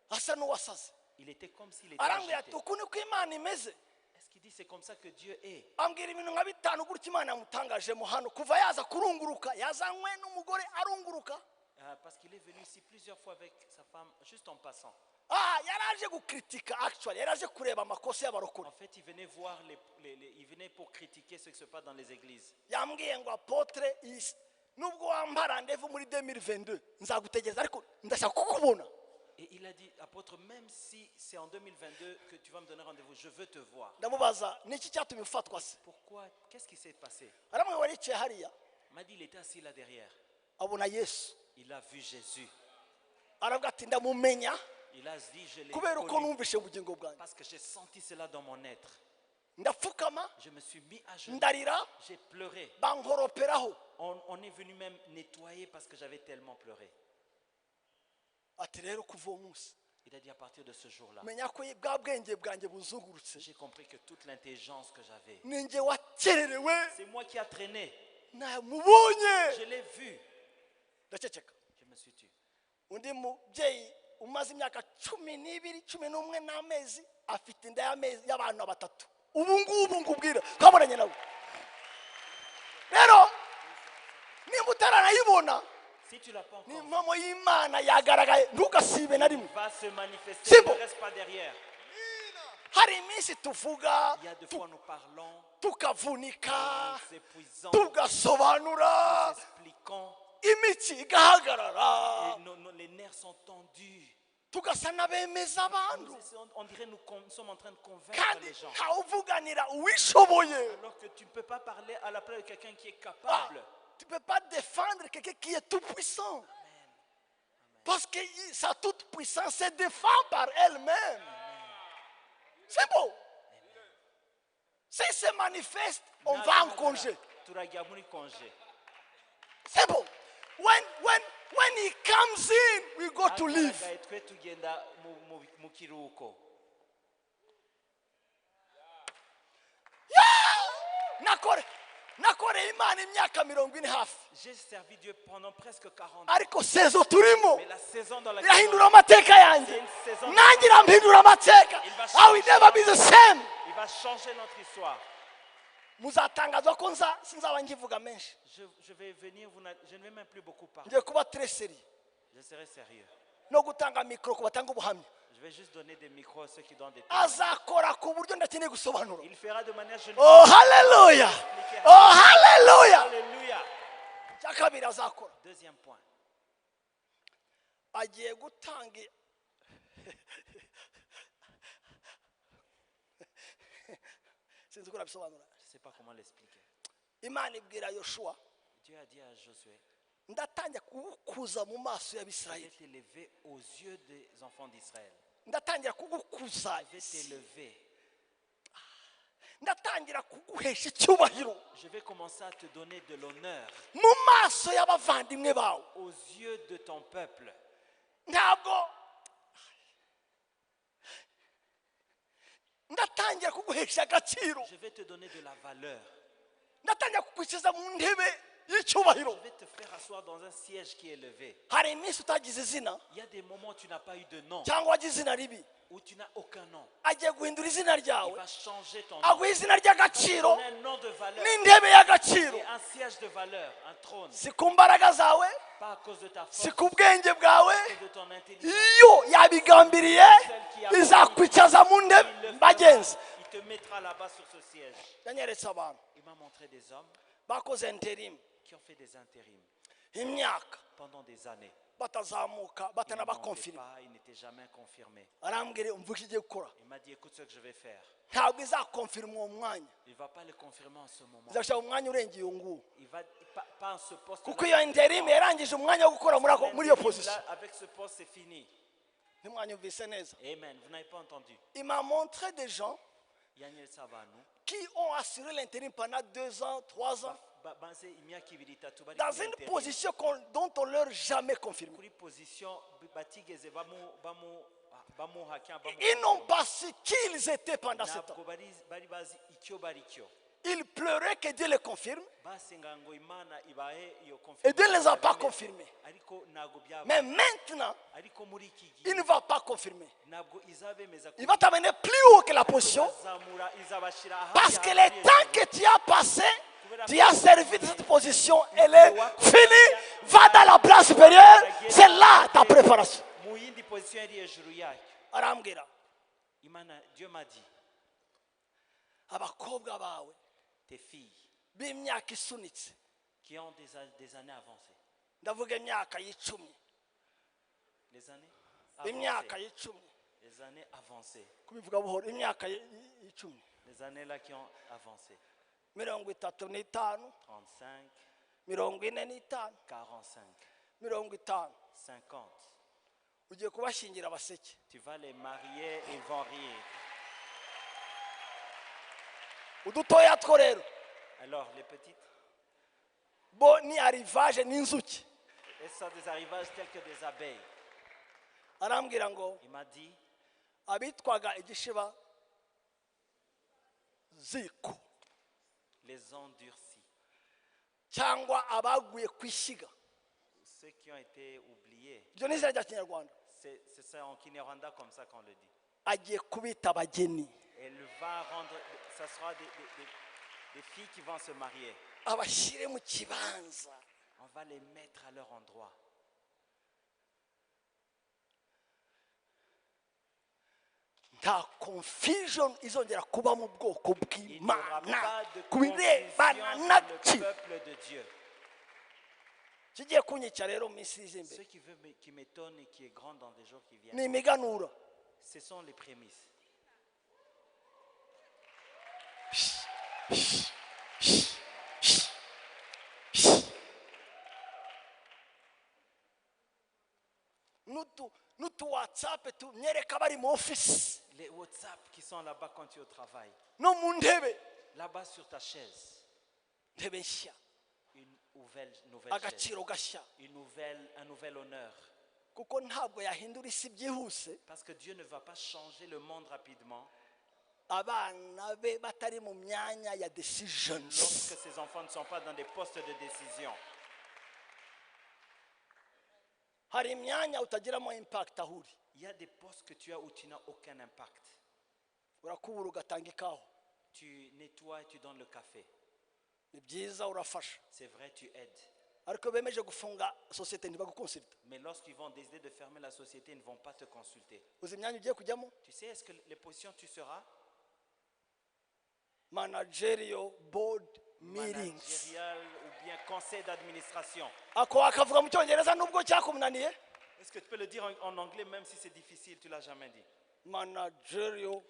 asa n'uwasaze Il était comme s'il était arambwira ati agité. uku niko imana imeze. Est-ce qu'il dit c'est comme ça que Dieu est? ambwira ibintu nka bitanu gutya imana yamutangajemo hano kuva yaza kurunguruka yazanywe n'umugore arunguruka. Parce qu'il est venu ici plusieurs fois avec sa femme, juste en passant. Yaraje gukritika actually yaraje kureba amakosa y'abarokore. En fait, il venait voir il venait pour critiquer ce qui se passe dans les églises. Yambwiye ngo apotre nubwo wampa rendez-vous muri 2022 nzagutegereza ariko ndashaka kukubona. Et il a dit, apôtre, même si c'est en 2022 que tu vas me donner rendez-vous, je veux te voir. Ndamubaza niki cyatumye ufatwa se? Pourquoi? Qu'est-ce qui s'est passé? Aramwe waricaye hariya Il m'a dit, il était assis là derrière. abona Yesu Il a vu Jésus. aravuga ati ndamumenya Il a dit, je l'ai kubera uko connu numvishe ubugingo bwanjye. parce que j'ai senti cela dans mon être. Ndapfukama Je me suis mis à genoux. ndarira J'ai pleuré. bankoroperaho On est venu même nettoyer parce que j'avais tellement pleuré. ati rero kuva uwo munsi Il a dit, à partir de ce jour-là, menya ko bwa bwenge bwanjye buzungurutse j'ai compris que toute l'intelligence que j'avais, ni njye wakererewe c'est moi qui a traîné. namubonye. Je l'ai vu. ndaceceka. Je me suis tué. Undi mubyeyi umaze imyaka 12 11 n'amezi afite inda y'abantu batatu ubu ngubu ngubwira twabonanye nawe. Rero nimba utaranayibona Si tu l'as pas ni encore, impamo y'Imana yagaragaye ntugasibe na rimwe. il va se manifester. C'est Ne bon. reste pas derrière. Hari iminsi tuvuga Il y a 2 fois nous parlons, tukavunika nous épuisons, tugasobanura nous expliquons, imitsi igahagarara et les nerfs sont tendus. tugasa n'abemeza abantu On dirait nous sommes en train de convaincre kandi les gens. ntawuvuganira uwishoboye. Alors que tu ne peux pas parler à la place de quelqu'un qui est capable. Tu ne peux pas défendre quelqu'un qui est tout puissant. Parce que sa toute puissance se défend par elle-même. C'est beau. S'il se manifeste, on va en congé. C'est beau. When he comes in, we go to live. Nakoreye Imana imyaka 40 hafi. J'ai servi Dieu pendant presque 40 ans. Ariko sezo turimo Mais la saison dans laquelle irahindura amateka yanjye. Nanjye irampindura amateka. I will never be the same. il va changer notre histoire. Muzatangazwa ko sinzaba nkivuga menshi. Je vais venir, je ne vais même plus beaucoup parler. Ngiye kuba très sérieux. Je serai sérieux. No gutanga mikro ku batanga ubuhamya. Je vais juste donner des micros à ceux qui donnent des Azakora ku buryo ndakeneye gusobanura. Il fera de manière générale. Oh hallelujah. Oh hallelujah. Alléluia. Cyakabiri azakora. Deuxième point. Agiye gutanga sinzi uko nabisobanura. Je ne sais pas comment l'expliquer. Imana ibwira Yoshua, Dieu a dit à Josué, ndatangira kugukuza mu maso je vais y'Abisirayeli. t'élever aux yeux des enfants d'Israël. Ndatangira kugukuza. Je vais t'élever. Ndatangira kuguhesha icyubahiro Je vais commencer à te donner de l'honneur mu maso y'abavandimwe bawe. aux yeux de ton peuple. Ntabwo ndatangira kuguhesha agaciro. Je vais te donner de la valeur. Ndatangira kukwicaza mu ntebe y'icyubahiro. Je vais te faire asseoir dans un siège qui est élevé. Hari iminsi utagize izina Il y a des moments où tu n'as pas eu de nom, cyangwa wagize izina ribi, où tu n'as aucun nom. agiye guhindura izina Il ryawe, va changer ton nom. aguha izina ry'agaciro Donner un nom de valeur n'intebe y'agaciro. et un siège de valeur, un trône. Si ku mbaraga zawe, Pas à cause de ta force, si ku bwenge bwawe, à cause de ton intelligence. iyo yabigambiriye izakwicaza mu ntebe bagenzi. Il te mettra là-bas sur ce siège. Yanyeretse abantu Il m'a montré des hommes bakoze interim qui ont fait des intérims imyaka pendant des années. batazamuka Ils ne montaient batanabakonfirima. pas, ils n'étaient jamais confirmés. Arambwira umva icyo ugiye gukora, Il m'a dit, écoute ce que je vais faire. ntabwo izakonfirima uwo mwanya, Il ne va pas le confirmer en ce moment. izashyira mu mwanya urengeye uwo nguwo, Il va pas en ce poste. kuko iyo interim yarangije umwanya wo gukora muri iyo position. Avec ce poste, c'est fini. Ntimwanyumvise neza. Amen. Vous n'avez pas entendu. Il m'a montré des gens Yanyel Savanu. qui ont assuré l'intérim pendant 2 ans, 3 ans, Dans dans une position dont on ne leur jamais confirmé. Ils n'ont pas su qui ils étaient pendant ce temps. Ils pleuraient que Dieu les confirme et Dieu ne les a pas confirmés. Mais maintenant, il ne va pas confirmer. Il va t'amener plus haut que la position parce que le temps que tu as passé, tu as servi de cette position, elle est finie. Va dans la place supérieure, c'est là ta préparation. Arambwira, Dieu m'a dit, abakobwa bawe tes filles b'imyaka isunitse, qui ont des années avancées, ndavuga imyaka y'icumi, les années imyaka avancées, y'icumi, les années avancées, kubivuga buhoro, imyaka y'icumi, les années là qui ont avancé, 35, 35, 45, 45, 50, 50. ugiye kubashingira abaseke. Tu vas les marier et ils vont rire. Udutoya two rero Alors, les petites, bo ni arrivage n'inzuki. elles sont des arrivages tels que des abeilles. Arambwira ngo Il m'a dit, abitwaga igishiba ziko les endurcis, cyangwa abaguye ku ishyiga, ceux qui ont été oubliés, ibyo ni izina rya kinyarwanda, c'est ça en Kinyarwanda comme ça qu'on le dit. agiye kubita abageni, Elle va rendre, ça sera des filles qui vont se marier. abashyire mu kibanza. On va les mettre à leur endroit. Nta confusion izongera kuba mu bwoko Il n'y aura bw'Imana pas de ku birebana confusion na dans le ki peuple de Dieu. kigiye kunyica rero mu minsi iri Ce imbere qui m'étonne et qui est grand dans les jours qui ni viennent, imiganura. ce sont les prémices. n'utu watsapu tunyereka bari mu ofisi Les WhatsApp qui sont là-bas quand tu es au travail, no mu ntebe, là-bas sur ta chaise, ntebe nshya, une nouvelle chaise, agaciro gashya, un nouvel honneur. kuko ntabwo yahindura isi byihuse Parce que Dieu ne va pas changer le monde rapidement abana be batari mu myanya ya decisions. lorsque ses enfants ne sont pas dans des postes de décision. Hari imyanya utagiramo impact aho uri, Il y a des postes que tu as où tu n'as aucun impact. urakubura ugatanga ikawa, Tu nettoies et tu donnes le café. ni byiza urafasha, C'est vrai, tu aides. ariko bemeje gufunga sosiyete ntibagukonsulta. Mais lorsqu'ils vont décider de fermer la société, ils ne vont pas te consulter. Uzi imyanya ugiye kujyamo? Tu sais, est-ce que les positions tu seras? Managerial board meetings. Managérial ou bien conseil d'administration. Ako akavuga mu cyongereza nubwo cyakumunaniye? Est-ce que tu peux le dire en anglais même si c'est difficile, tu ne l'as jamais dit? Managerial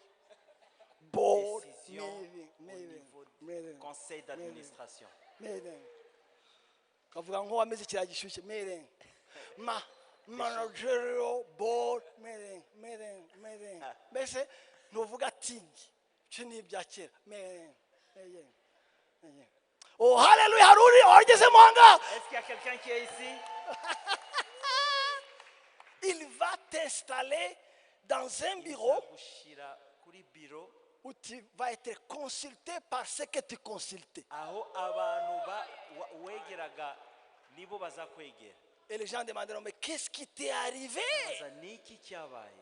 board décisions meeting, au meeting, niveau du meeting, conseil d'administration. meeting. Kavuga ngo wameze kiriya gishyushye meeting. Managerial board meeting, meeting, meeting. Mbese ntuvuga tingi. Icyo ni ibya kera. Meeting, meeting, meeting. Oh, hallelujah, haruri, wageze mwanga. Est-ce qu'il y a quelqu'un qui est ici? Il va t'installer dans un Il bureau azagushira kuri biro où tu vas être consulté par ce que tu consultais. aho abantu wegeraga nibo bazakwegera. Et les gens demanderont, mais qu'est-ce qui t'est arrivé? Baza niki cyabaye?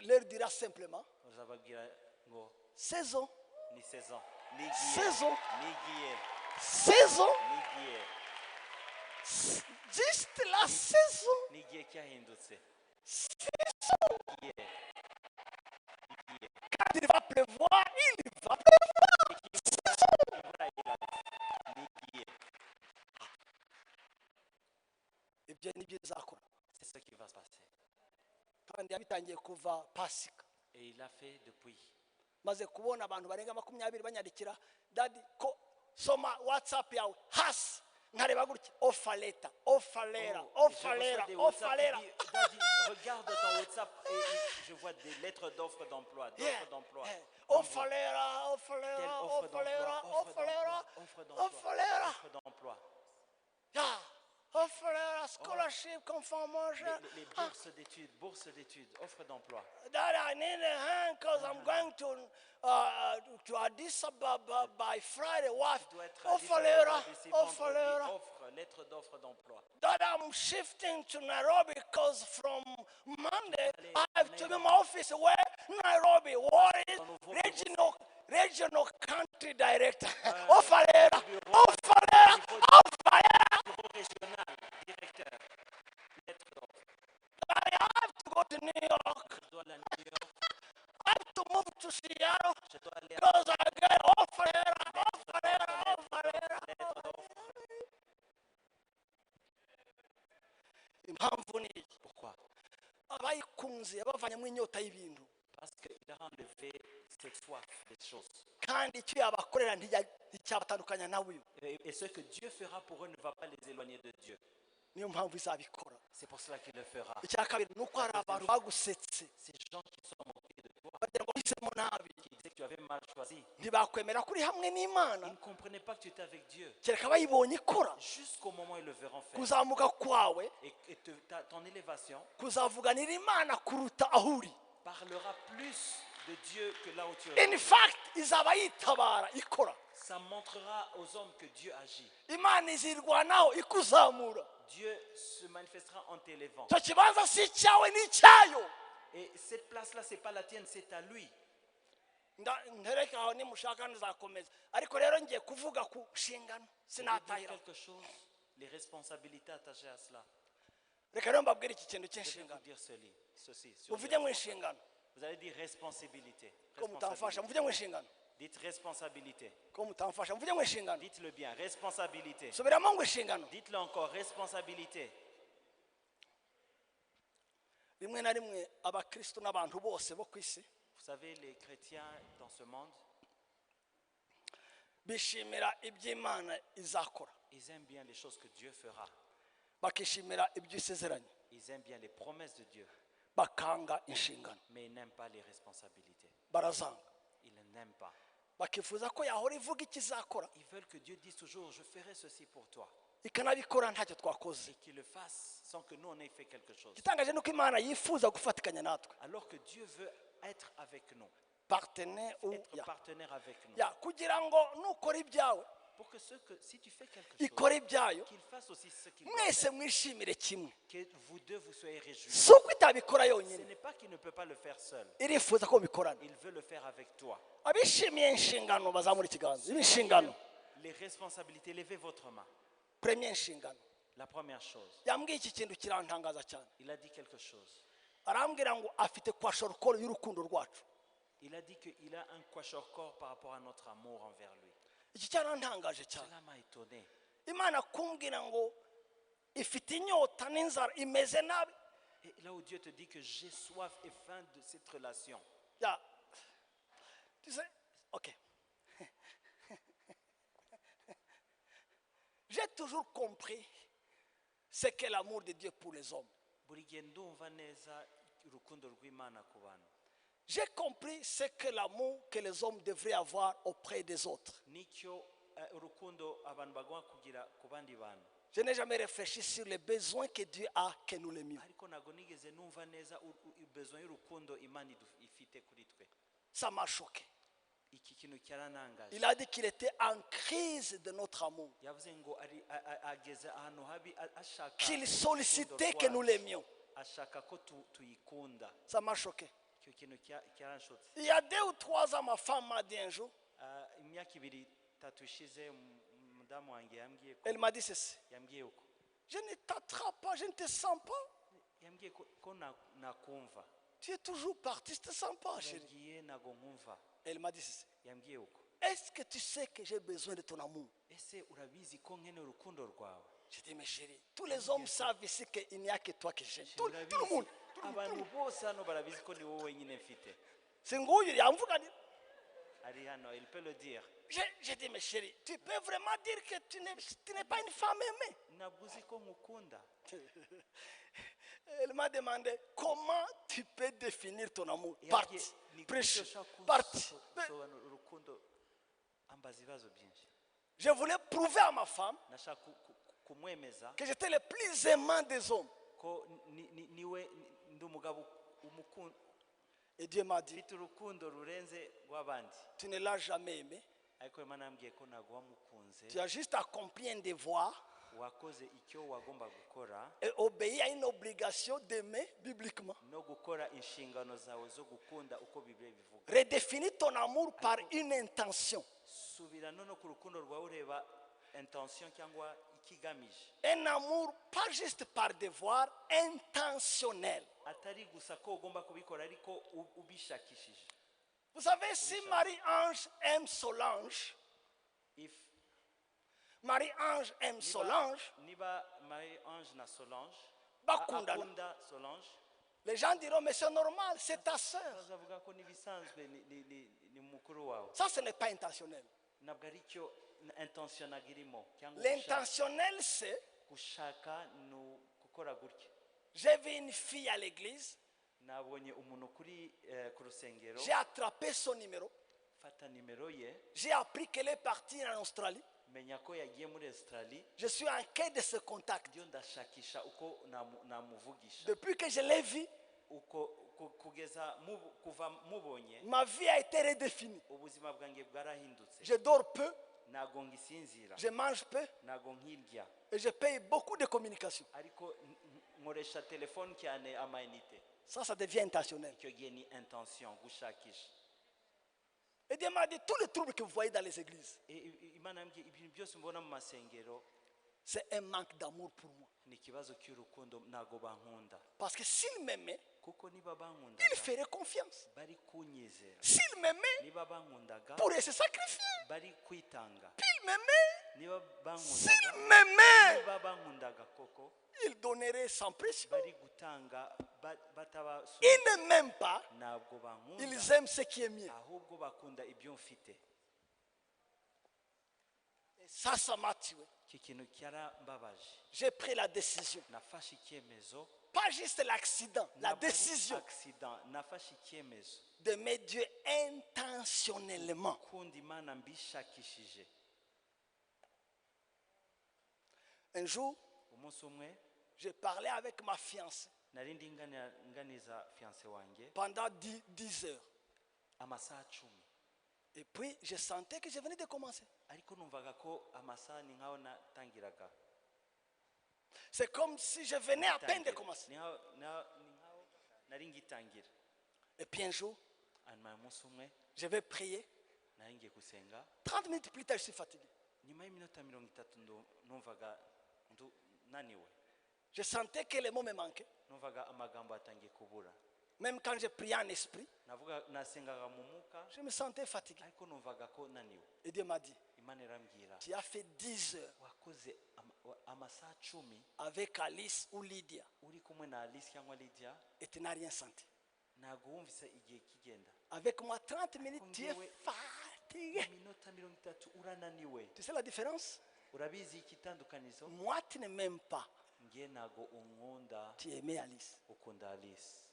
Leur diras simplement, Uzababwira ngo saison, ni saison. Saison. Nigiye. saison, Nigiye. juste la saison. Nigiye cyahindutse. Nigiye. Quand il va pleuvoir, il va pleuvoir. Imvura iraza. Nigiye. Ibyo ni byo bizakora. C'est ce qui va se passer. Kandi yabitangiye kuva Pasika. Et il a fait depuis. Maze kubona abantu barenga 20 banyandikira, dadi ko soma WhatsApp yawe hasi. Nkareba gutya, ofaleta, ofalera, ofalera, ofalera. Daddy, regarde ton WhatsApp et je vois des lettres d'offres d'emploi, d'offres d'emploi. Ofalera, ofalera, ofalera, ofalera, ofalera. Offre d'emploi. Yeah. Ofalera, scholarship, conformation. Les bourses d'études, offre d'emploi. That I need a hand because I'm going to Addis Ababa by Friday. What? Ofalera, ofalera. Offre, lettre d'offre d'emploi. That I'm shifting to Nairobi because from Monday I have to be in my office where Nairobi. What is regional country director? Ofalera, ofalera, ofalera. Régional, directeur, lettre d'offre. I have to go to New York. Je dois aller à New York. I have to move to Seattle Je dois aller à because I get ofalera, ofalera, ofalera. lettre d'offre. Impamvu ni iki? Pourquoi? Abayikunze yabavanyemo inyota y'ibintu Parce qu'il a enlevé cette soif des choses. kandi icyo yabakorera nticyabatandukanya nawe. Et ce que Dieu fera pour eux ne va pas les éloigner de Dieu. Niyo mpamvu izabikora. C'est pour cela qu'il le fera. Icya kabiri ni uko hari abantu bagusetse Ces gens qui sont moqués de toi, bagira ngo uhisemo nabi, qui disaient que tu avais mal choisi, ntibakwemera ko uri hamwe ils n'Imana ne comprenaient pas que tu étais avec Dieu. kereka bayibonye ikora. Jusqu'au moment où ils le verront faire. Kuzamuka kwawe Et ton élévation kuzavuganira Imana kuruta aho uri. parlera plus de Dieu que là où tu In es. fact izaba yitabara ikora. Ça montrera aux hommes que Dieu agit. Imana izirwanaho ikuzamura. Dieu se manifestera en t'élevant. Icyo kibanza si icyawe ni icyayo. Et cette place-là, ce n'est pas la tienne, c'est à lui. Ntereke aho nimushaka nzakomeza, ariko rero ngiye kuvuga ku nshingano Je vais dire sinatahira. quelque chose, les responsabilités attachées à cela. Reka rero mbabwire iki kintu Je vais vous cy'inshingano. dire ceci. Sur Muvuge mu les- inshingano Vous allez dire responsabilité. ko mutamfasha, Responsabilité. muvuge mu inshingano Dites responsabilité. ko mutamfasha, muvuge mu inshingano. Dites-le bien, responsabilité. Subiramo ngo inshingano. Dites-le encore, responsabilité. Rimwe na rimwe abakristo n'abantu bose bo ku isi Vous savez, les chrétiens dans ce monde, bishimira iby'Imana izakora, ils aiment bien les choses que Dieu fera. bakishimira ibyo isezeranye, Ils aiment bien les promesses de Dieu, bakanga inshingano, mais ils n'aiment pas les responsabilités. barazanga. Ils ne n'aiment pas. Bakifuza ko yahora ivuga ikizakora, Ils veulent que Dieu dise toujours, je ferai ceci pour toi. ikanabikora ntacyo twakoze. Et qu'il le fasse sans que nous on ait fait quelque chose. Igitangaje nuko Imana yifuza gufatikanya natwe, Alors que Dieu veut être avec nous, partenaire ou être partenaire avec nous. ya kugira ngo nukora ibyawe Pour que si tu fais quelque chose, ikora ibyayo, qu'il fasse aussi ce qu'il doit mwese faire. mwishimire kimwe. Que vous deux vous soyez réjouis. Si uko itabikora Ce yonyine, n'est pas qu'il ne peut pas le faire seul. irifuza ko bikorana. Il veut le faire avec toi. Abishimiye inshingano bazamura ikiganza. Inshingano, Les responsabilités, levez votre main. premier inshingano. La première chose, Yambwiye iki kintu kirantangaza cyane. il a dit quelque chose. Arambwira ngo afite kwashorokoro y'urukundo rwacu. Il a dit qu'il a un quachor-corps par rapport à notre amour envers lui. Iki cyarantangaje cyane. Cela m'a étonné. Imana kumbwira ngo ifite inyota n'inzara imeze nabi. Et là où Dieu te dit que j'ai soif et faim de cette relation, Ya Tu sais, ok. J'ai toujours compris ce qu'est l'amour de Dieu pour les hommes. buri gihe ndumva neza urukundo rw'Imana ku bantu. J'ai compris ce que l'amour que les hommes devraient avoir auprès des autres. Nicyo urukundo abantu bagomba kugira ku bandi bantu. Je n'ai jamais réfléchi sur les besoins que Dieu a que nous l'aimions. Ariko ntabwo nigeze numva neza besoin y'urukundo Imana ifite kuri twe. Ça m'a choqué. Iki kintu cyaranangaje. Il a dit qu'il était en crise de notre amour. Yavuze ngo ageze ahantu habi ashaka Qu'il sollicitait que nous l'aimions. ashaka ko tuyikunda. Ça m'a choqué. Icyo kintu cyaranshotse. Il y a 2 ou 3 ans, ma femme m'a dit un jour, Imyaka ibiri tatu ishize umudamu wanjye yambwiye ko elle m'a dit ceci. yambwiye uko Je ne t'attrape pas, je ne te sens pas. yambwiye ko nakumva. Tu es toujours parti, je ne te sens pas, chérie. Yagiye ntago nkumva. Elle m'a dit ceci. Yambwiye uko. Est-ce que tu sais que j'ai besoin de ton amour? Ese urabizi ko nkeneye urukundo rwawe? Je dis, mais chérie, tous les hommes savent ici qu'il n'y a que toi que j'aime. Tout le monde. Abantu bose hano barabizi ko ni wowe wenyine mfite. C'est nguyu yamvuga. Ari hano, il peut le dire. J'ai dit, mais chérie, tu peux vraiment dire que tu n'es pas une femme aimée? Ntabwo uzi ko nkukunda. Elle m'a demandé, comment tu peux définir ton amour? Parti, prêche, parti. Urukundo ambaza ibibazo byinshi. Je voulais prouver à ma femme Nashaka kumwemeza que j'étais le plus aimant des hommes. ko niwe ndi umugabo umukunda. Et Dieu m'a dit, Mfite urukundo rurenze rw'abandi. tu ne l'as jamais aimé. Ariko Imana yambwiye ko ntabwo wamukunze. Tu as juste accompli un devoir Wakoze icyo wagomba gukora et obéi à une obligation d'aimer bibliquement. no gukora inshingano zawe zo gukunda uko Bibiliya bivuga. Redéfinis ton amour par une intention. Subira no ku rukundo rwawe ureba intention cyangwa ikigamije. Un amour pas juste par devoir, intentionnel. Atari gusa ko ugomba kubikora ariko ubishakishije. Vous savez, si Marie-Ange aime Solange, If Marie-Ange aime Solange, niba Marie-Ange na Solange bakundana. akunda Solange, Les gens diront, mais c'est normal, c'est ta sœur. bazavuga ko nibisanzwe ni mukuru wawe. Ça, ce n'est pas intentionnel. Ntabwo ari cyo intentional irimo cyangwa L'intentionnel, c'est, gushaka no gukora gutya. j'ai vu une fille à l'église, Nabonye umuntu kuri ku rusengero, j'ai attrapé son numéro, fata nimero ye, j'ai appris qu'elle est partie en Australie. menya ko yagiye muri Australie. Je suis en quête de ce contact. Ndio ndashakisha uko namuvugisha. Depuis que je l'ai vu, Uko kugeza kuva mubonye ma vie a été redéfinie. ubuzima bwanjye bwarahindutse. Je dors peu, Ntago ngisinzira, je mange peu ntago nkirya, et je paye beaucoup de communication. ariko nkoresha telefone cyane amayinite. Ça devient intentionnel. Icyo gihe ni intention gushakisha. Et Dieu m'a dit, tous les troubles que vous voyez dans les églises, Imana yambwiye ibintu byose mbona mu masengero c'est un manque d'amour pour moi. ni ikibazo cy'urukundo, ntago bankunda. Parce que s'il m'aimait, Kuko niba bankundaga il ferait confiance. bari kunyizera, S'il m'aimait, niba bankundaga pourrait se sacrifier. bari kwitanga, S'il m'aimait, niba s'il bankundaga m'aimait, niba bankundaga koko il donnerait sans pression. bari gutanga batabasubiza. Ils ne m'aiment pas, Ntabwo bankunda, ils aiment ce qui est mien. ahubwo bakunda ibyo mfite. Et ça m'a tué. Iki kintu cyarambabaje. J'ai pris la décision. Nafashe icyemezo, Pas juste l'accident, la ntabwo ari décision accident, nafashe icyemezo d'aimer Dieu intentionnellement. kundi Imana mbishakishije. Un jour, Umunsi umwe j'ai parlé avec ma fiancée nari ndi nganiza fiancé wanjye pendant 10 heures. amasaha 10, Et puis, je sentais que je venais de commencer. ariko numvaga ko amasaha ni nkaho natangiraga. C'est comme si je venais à peine de commencer. Ni nkaho nari ngitangira. Et puis un jour, Hanyuma umunsi umwe je vais prier. nari ngiye gusenga, 30 minutes plus tard, je suis fatigué. nyuma y'iminota 30 numvaga naniwe, Je sentais que les mots me manquaient. numvaga amagambo atangiye kubura. Même quand je priais en esprit, nasengaga mu mwuka je me sentais fatigué. ariko numvaga ko naniwe. Et Dieu m'a dit, Imana irambwira, tu as fait 10 heures wakoze amasaha 10 avec Alice ou Lydia uri kumwe na Alice cyangwa Lydia et tu n'as rien senti. ntabwo wumvise igihe kigenda. Avec moi 30 minutes, tu es Kongewe fatigué. iminota 30 urananiwe. Tu sais la différence? Urabizi ikitandukanizo? Moi, tu ne m'aimes pas. Nge ntabwo unkunda, Tu aimais Alice. ukunda Alice.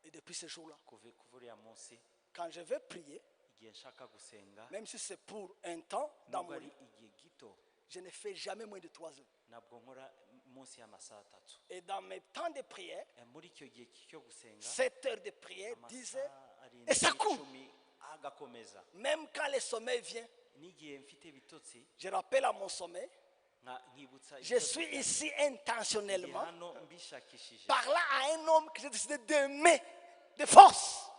Et depuis ce jour-là, Kuva uriya munsi quand je vais prier, igihe nshaka gusenga, même si c'est pour un temps dans nubwo mon ari lit, igihe gito, je ne fais jamais moins de 3 heures. ntabwo nkora munsi y'amasaha 3. Et dans mes temps de prière, Muri icyo gihe cyo gusenga 7 heures de prière, 10 heures, amasaha et ça arindwi court. 10 agakomeza. Même quand le sommeil vient, N'igihe mfite ibitotsi je rappelle à mon sommeil, nkibutsa je suis ici intentionnellement, hano mbishakishije. parlant à un homme que j'ai décidé d'aimer de force.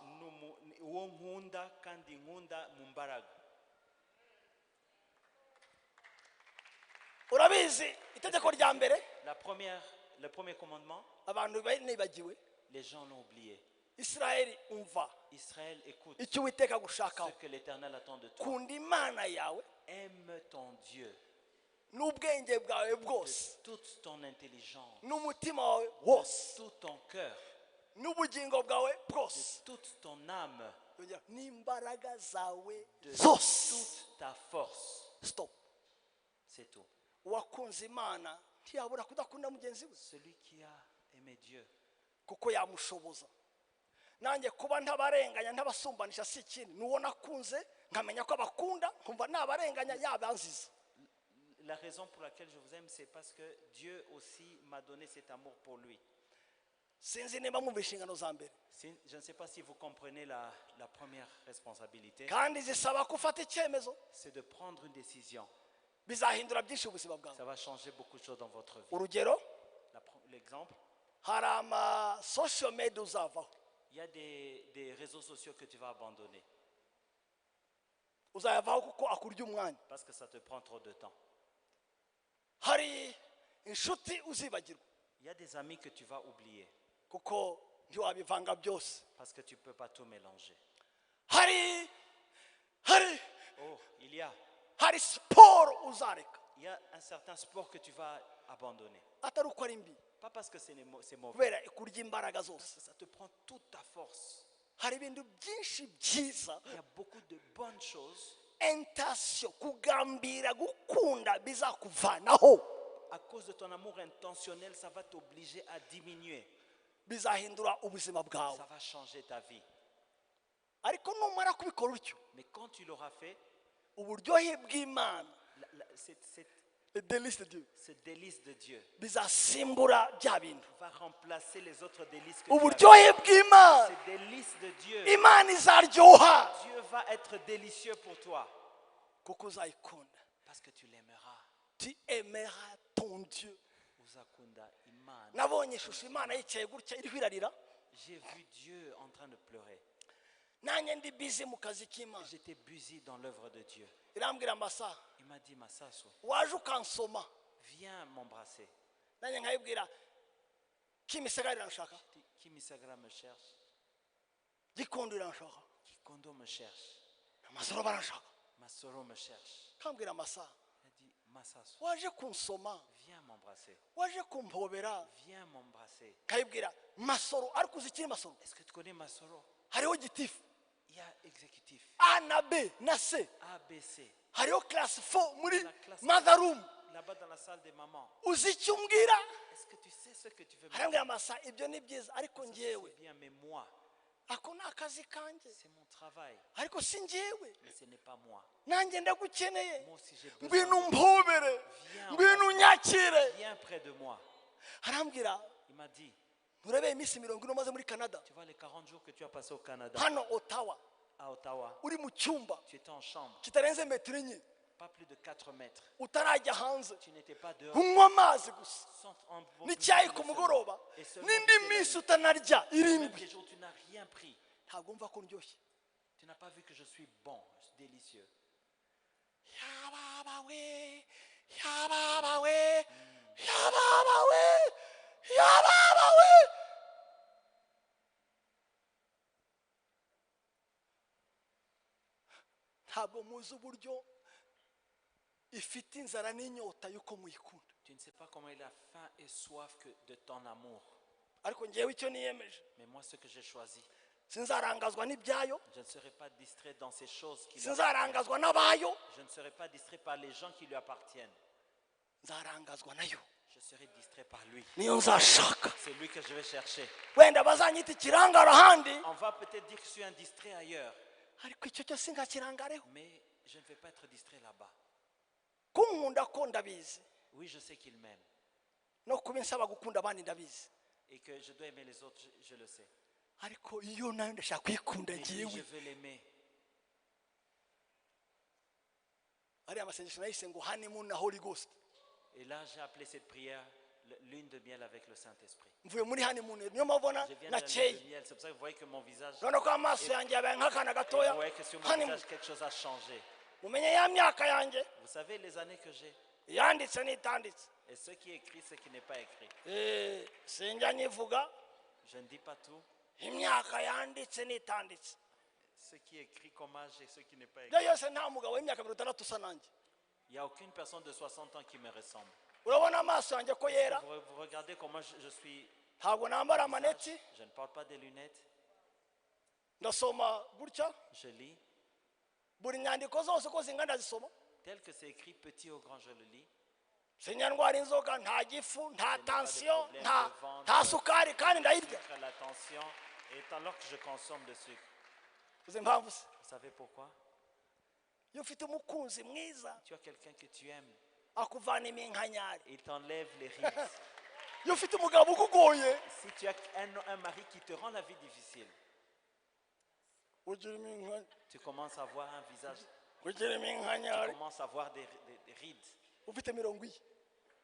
Uwo nkunda kandi nkunda mu mbaraga. Urabizi itegeko rya mbere Le premier commandement, abantu banibagiwe. les gens l'ont oublié. Israeli umva Israël, écoute icyo Uwiteka ce gushakaho. que l'Éternel attend de toi. Kunda Imana yawe Aime ton Dieu n'ubwenge bwawe de bwose, toute ton intelligence, n'umutima wawe wose, tout ton cœur, n'ubugingo bwawe de bwose, toute ton âme, n'imbaraga zawe de zose. toute ta force. Stop. C'est tout. Uwakunze Imana ntiyabura kudakunda mugenzi we, Celui qui a aimé Dieu, kuko yamushoboza. Nanjye kuba ntabarenganya ntabasumbanisha si ikindi, nuwo nakunze nkamenya ko abakunda nkumva nabarenganya yabanziza. la raison pour laquelle je vous aime, c'est parce que Dieu aussi m'a donné cet amour pour lui. Sinzi niba mwumva inshingano za mbere, Je ne sais pas si vous comprenez la première responsabilité, kandi zisaba ko ufata icyemezo c'est de prendre une décision. bizahindura byinshi ubuzima bwawe. Ça va changer beaucoup de choses dans votre vie. Urugero, L'exemple, hari ama social media uzavaho, il y a des réseaux sociaux que tu vas abandonner uzayavaho kuko akurya umwanya. parce que ça te prend trop de temps. Hari inshuti uzibagirwa Il y a des amis que tu vas oublier kuko ntiwabivanga byose. parce que tu ne peux pas tout mélanger. Hari Oh, il y a siporo uzareka, un certain sport que tu vas abandonner. atari uko ari mbi, Pas parce que c'est mauvais, kubera ikurya imbaraga parce zose. que ça te prend toute ta force. Hari ibintu byinshi byiza, Il y a beaucoup de bonnes choses. intention, kugambira gukunda bizakuvanaho, À cause de ton amour intentionnel, ça va t'obliger à diminuer. bizahindura ubuzima bwawe. Ça va changer ta vie. Ariko numara kubikora utyo, Mais quand tu l'auras fait, uburyohe bw'Imana, ce délice de Dieu, délice de Dieu bizasimbura bya bintu. va remplacer les autres délices que tu as. Uburyohe bw'Imana, Ce délice de Dieu, Imana izaryoha Dieu va être délicieux pour toi kuko uzayikunda. parce que tu l'aimeras. Tu aimeras ton Dieu. Uzakunda Imana. Nabonye ishusho Imana yicaye gutya iriho irarira, J'ai vu Dieu en train de pleurer. nanjye ndi busy mu kazi k'Imana. J'étais busy dans l'œuvre de Dieu. Irambwira Masa, Il m'a dit, Massaso, waje ukansoma, viens m'embrasser. nanjye nkayibwira Kimisagara iranshaka, Kimisagara me cherche. Gikondo iranshaka, Kikondo me cherche. Amasoro baranshaka. Masoro me cherche. Kambwira Masa, Il a dit, Massaso, waje kunsoma, viens m'embrasser. waje kumpobera. Viens m'embrasser. Nkayibwira Masoro, ariko uzi ikiri Masoro, Est-ce que tu connais Masoro? hariho gitifu Il y a exécutif, A na B na C, A, B, C. hariho class 4 muri La classe mother room. là-bas dans la salle des mamans. Uzi icyo umbwira? Est-ce que tu sais ce que tu veux me Arambwira Masa, ibyo ni byiza, ariko dire? njyewe C'est bien, mais moi, ako ni akazi kanjye, c'est mon travail, ariko si njyewe, mais ce n'est pas moi. nanjye ndagukeneye. Moi aussi, j'ai besoin. Ngwino De... umpobere, ngwino unyakire. Viens près de moi. Arambwira, Il m'a dit, nturebeye iminsi 40 umaze muri Canada, tu vois les 40 jours que tu as passé au Canada, hano Ottawa, à Ottawa, uri mu cyumba tu étais en chambre, kitarenze metero enye, pas plus de 4 mètres. utarajya hanze, Tu n'étais pas dehors. unywa amazi gusa Sans en n'icyayi ku mugoroba, Et seulement n'indi goûter la minsi vie. utanarya Même irindwi. des jours, tu n'as rien pris. Ntabwo mva ko ndyoshye. Tu n'as pas vu que je suis bon, délicieux. Yababa we, yababa we, yababa we, yababa we. Ntabwo muzi uburyo ifite inzara n'inyota y'uko muyikunda. Tu ne sais pas comment il a faim et soif que de ton amour. ariko ngewe icyo niyemeje Mais moi, ce que j'ai choisi, sinzarangazwa n'ibyayo, je ne serai pas distrait dans ces choses qui lui sinzarangazwa n'abayo, Je ne serai pas distrait par les gens qui lui appartiennent. nzarangazwa nayo, Je serai distrait par lui. niyo nzashaka. C'est lui que je vais chercher. Wenda bazanyita ikirangara ahandi, On va peut-être dire que je suis un distrait ailleurs, ariko icyo cyo singakirangareho. mais je ne vais pas être distrait là-bas. Kunkunda ko ndabizi, Oui, je sais qu'il m'aime no kuba insaba gukunda abandi ndabizi, et que je dois aimer les autres, je le sais. ariko iyo nayo ndashaka kwikunda Et lui, je ngewe. veux l'aimer. Ariya masengesho nayise ngo honeymoon na Holy Ghost. Et là, j'ai appelé cette prière lune de miel avec le Saint-Esprit. Mvuye muri honeymoon, niyo mabona Je viens de la lune nakeye. de miel. C'est pour ça que vous voyez que mon visage, None ko amaso yanjye yabaye nk'akana et gatoya. vous voyez que sur mon Honeymoon. visage, quelque chose a changé. Mumenye ya myaka yanjye Vous savez les années que j'ai yanditse n'itanditse. et ce qui est écrit, ce qui n'est pas écrit. Sinjya nyivuga Je ne dis pas tout. imyaka yanditse n'itanditse. Ce qui est écrit comme âge et ce qui n'est pas Ibyo écrit. yose nta mugabo w'imyaka 60 usa nanjye. Il n'y a aucune personne de 60 ans qui me ressemble. Urabona amaso yanjye ko yera, Vous regardez comment je suis. ntabwo nambara amaneti, Je ne porte pas des lunettes. ndasoma gutya, Je lis. buri nyandiko zose ko zingana zisoma. Tel que c'est écrit, petit au grand, je le lis. Sinyandwara inzoga, nta gifu, nta tension, nta sukari kandi ndayirya. La tension, et alors que je consomme de sucre. Uzi impamvu se? Vous savez pourquoi? Iyo ufite umukunzi mwiza Tu as quelqu'un que tu aimes. akuvana iminkanyari. Il t'enlève les rides. Iyo ufite umugabo ukugoye Si tu as un mari qui te rend la vie difficile, ugira iminkanyari, tu commences à avoir un visage, ugira tu iminkanyari. commences à avoir des rides, Ufite 40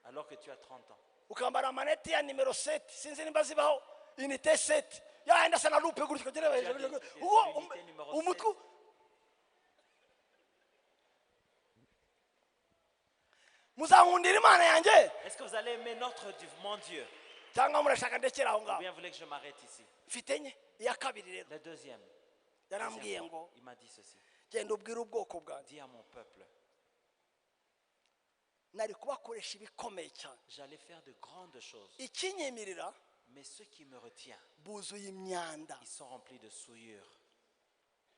alors que tu as 30 ans. ukambara amaneti ya nimero 7, sinzi nimba zibaho, inite 7 yaenda sana lupe gutyo kugera hejuru. Umutwe muzankundira Imana yanjye Est-ce que vous allez aimer mon Dieu? cyangwa murashaka ndekera aho Ou ngaho? bien vous voulez que je m'arrête ici? Mfite enye iya kabiri rero Le deuxième yarambwiye point, ngo il m'a dit ceci. genda ubwire ubwoko bwanjye Dis à mon peuple, nari kubakoresha ibikomeye cyane. j'allais faire de grandes choses. Ikinyemerera Mais ce qui me retient, buzuye imyanda, ils sont remplis de souillure.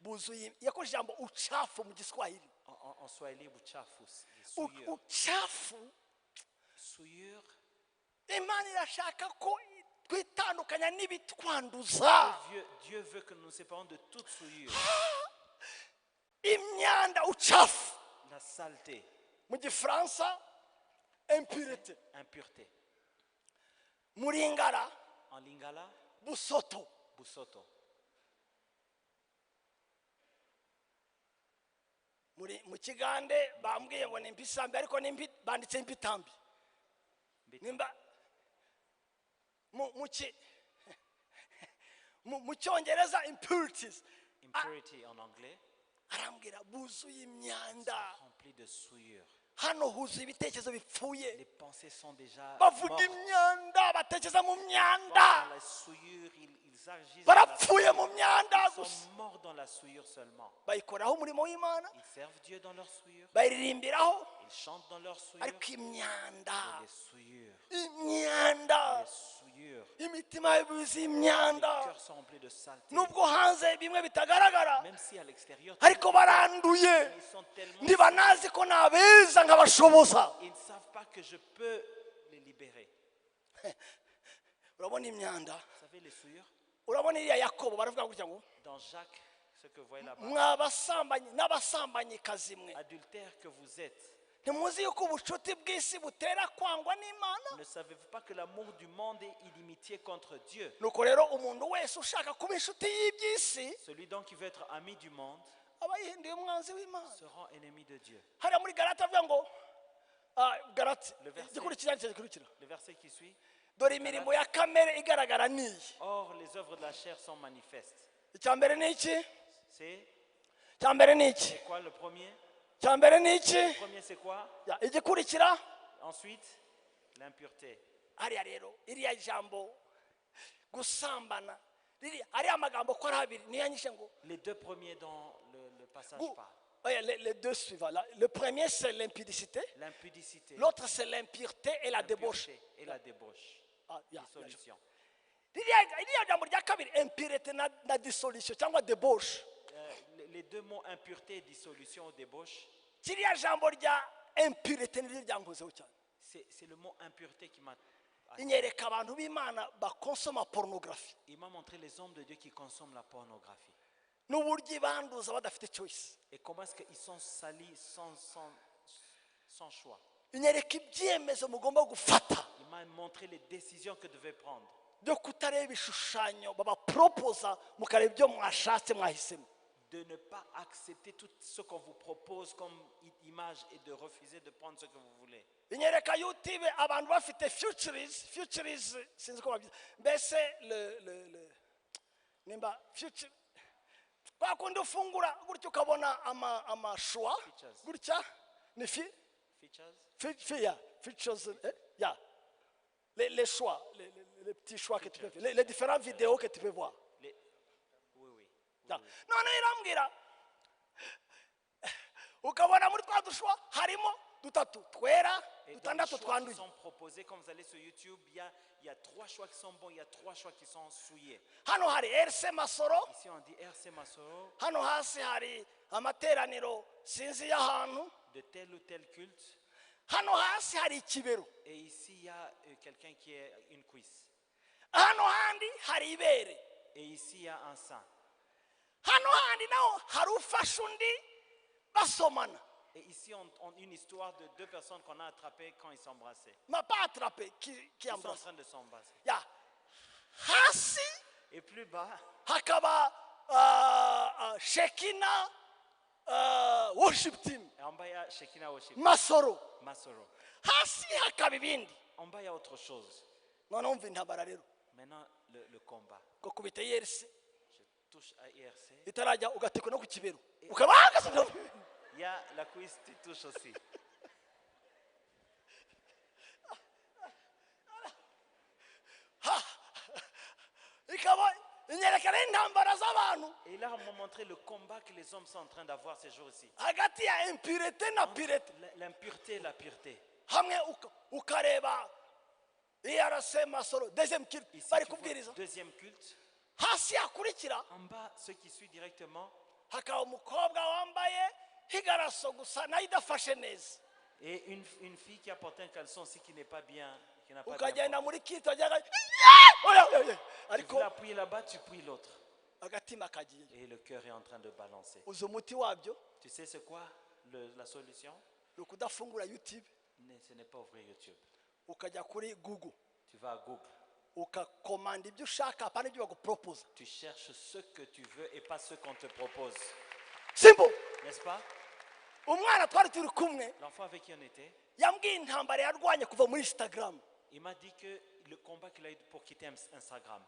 buzuye yakoresha ijambo uchafu mu Giswahili. En Swahili, buchafu, souillure. Uchafu Souillure. Imana irashaka ko twitandukanya n'ibitwanduza. Dieu veut que nous nous séparions de toute souillure. Imyanda uchafu La saleté, mu Gifaransa impurity, impureté. mu Lingala En lingala, busoto. busoto. Mu Kigande bambwiye ngo ni impisambi ariko banditse impitambi. Nimba mu Cyongereza impurities, Impurity en anglais, arambwira buzuye imyanda. rempli de souillure. Hano huzuye ibitekerezo bipfuye, Les pensées sont déjà bavuga mortes. imyanda, batekereza mu Dans myanda, la souillure, ils agissent dans la barapfuye mu myanda Ils gusa. sont morts dans la souillure seulement. Bayikoraho umurimo w'Imana, Ils servent Dieu dans leur souillure. bayiririmbiraho, Ils chantent dans leur souillure. ariko imyanda, Et les souillures. imyanda, Les souillures. imitima yuzuye Les imyanda. cœurs sont remplis de saleté. Nubwo hanze bimwe bitagaragara, Même si à l'extérieur, ariko baranduye. ils sont tellement. Ntibanazi ko nabeza nkabashoboza. Ils ne savent pas que je peux les libérer. Urabona imyanda, Vous savez, les souillures, urabona iriya Yakobo baravuga gutya ngo dans Jacques, ce que vous voyez là-bas, mwabasambanyi n'abasambanyikazi mwe, adultère que vous êtes, ntimuzi yuko ubucuti bw'isi butera kwangwa n'Imana? ne savez-vous pas que l'amour du monde est inimitié contre Dieu? Nuko rero umuntu wese ushaka kuba inshuti y'iby'isi Celui donc qui veut être ami du monde aba yihinduye umwanzi w'Imana. se rend ennemi de Dieu. Hariya muri Galati avuga ngo Galati Le verset- igikurikira gikurikira, Le verset qui suit. dore imirimo ya kamere igaragara n'iyi. Or, les œuvres de la chair sont manifestes. Icya mbere ni iki? C'est Icya mbere ni iki? c'est quoi le premier? Icya mbere ni iki? Le premier, c'est quoi? Igikurikira Ensuite, l'impureté. hariya rero iriya jambo gusambana, hariya magambo ko ari abiri niyo yanyishe ngo Les deux premiers dans le passage parlent. les deux suivants. Le premier c'est l'impudicité, L'impudicité, l'autre c'est l'impureté et la débauche. l'impureté et la débauche. Ah, Dissolution. iriya jambo rya kabiri impurite na dissolution cyangwa debauche. Les deux mots impureté, dissolution, débauche, Kiriya jambo rya impurite niryo ryankozeho cyane. c'est le mot impureté qui m'a... Inyereka abantu b'Imana bakonsoma pornography. Il m'a montré les hommes de Dieu qui consomment la pornographie. N'uburyo banduza badafite choice. Et comment est-ce qu'ils sont salis sans choix. Inyereka ibyemezo mugomba gufata. Il m'a montré les décisions que devait prendre. Byo kutareba ibishushanyo babaproposa mukareba ibyo mwashatse mwahisemo. De ne pas accepter tout ce qu'on vous propose comme image et de refuser de prendre ce que vous voulez. Inyereka YouTube abantu bafite futures sinzi ko babyita. Mbese le nimba future kwa kundi ufungura gutyo ukabona amashwa gutya ni features les choix les petits choix que tu peux faire les différentes vidéos que tu peux voir. Oui. None irambwira ukabona muri twa dushwa harimo dutatu twera dutandatu twanduye. Ils sont proposés quand vous allez sur YouTube, il y a 3 choix qui sont bons, il y a 3 choix qui sont souillés. Hano hari RC Masoro. Ici on dit RC Masoro. Hano hasi hari amateraniro sinzi y'ahantu. De tel ou tel culte. Hano hasi hari ikibero. Et ici il y a quelqu'un qui est une cuisse. Hano handi hari ibere. Et ici il y a un sein. Hano handi nao hari ufashe undi basomana. Et ici on une histoire de 2 personnes qu'on a attrapées quand ils s'embrassaient. M'a pas attrapé qui Ils sont en embrasse. train de s'embrasser. Ya. Hasi Et plus bas, hakaba Shekina worship team. et en bas il y a Shekinah Worship. Masoro. Masoro. Hasi hakaba ibindi. En bas il y a autre chose. None umva intambara rero. Maintenant le combat. Ko kubita YRC. Je touche à IRC. Itarajya ugatekwa no ku kibero. Ukabanga. Il y a la cuisse, tu touches aussi. Et là, on m'a montré le combat que les hommes sont en train d'avoir ces jours-ci. L'impureté et la pureté. Ici, tu vois, deuxième culte. En bas, ceux qui suivent directement. Et une fille qui a porté un caleçon aussi qui n'est pas bien, qui n'a pas bien porté. Tu veux appuyer là-bas, tu pries l'autre. Et le cœur est en train de balancer. Tu sais c'est quoi la solution? Ce n'est pas ouvrir YouTube. Tu vas à Google. Tu cherches ce que tu veux et pas ce qu'on te propose. Simple. N'est-ce pas? L'enfant avec qui on était, il m'a dit que le combat qu'il a eu pour quitter Instagram.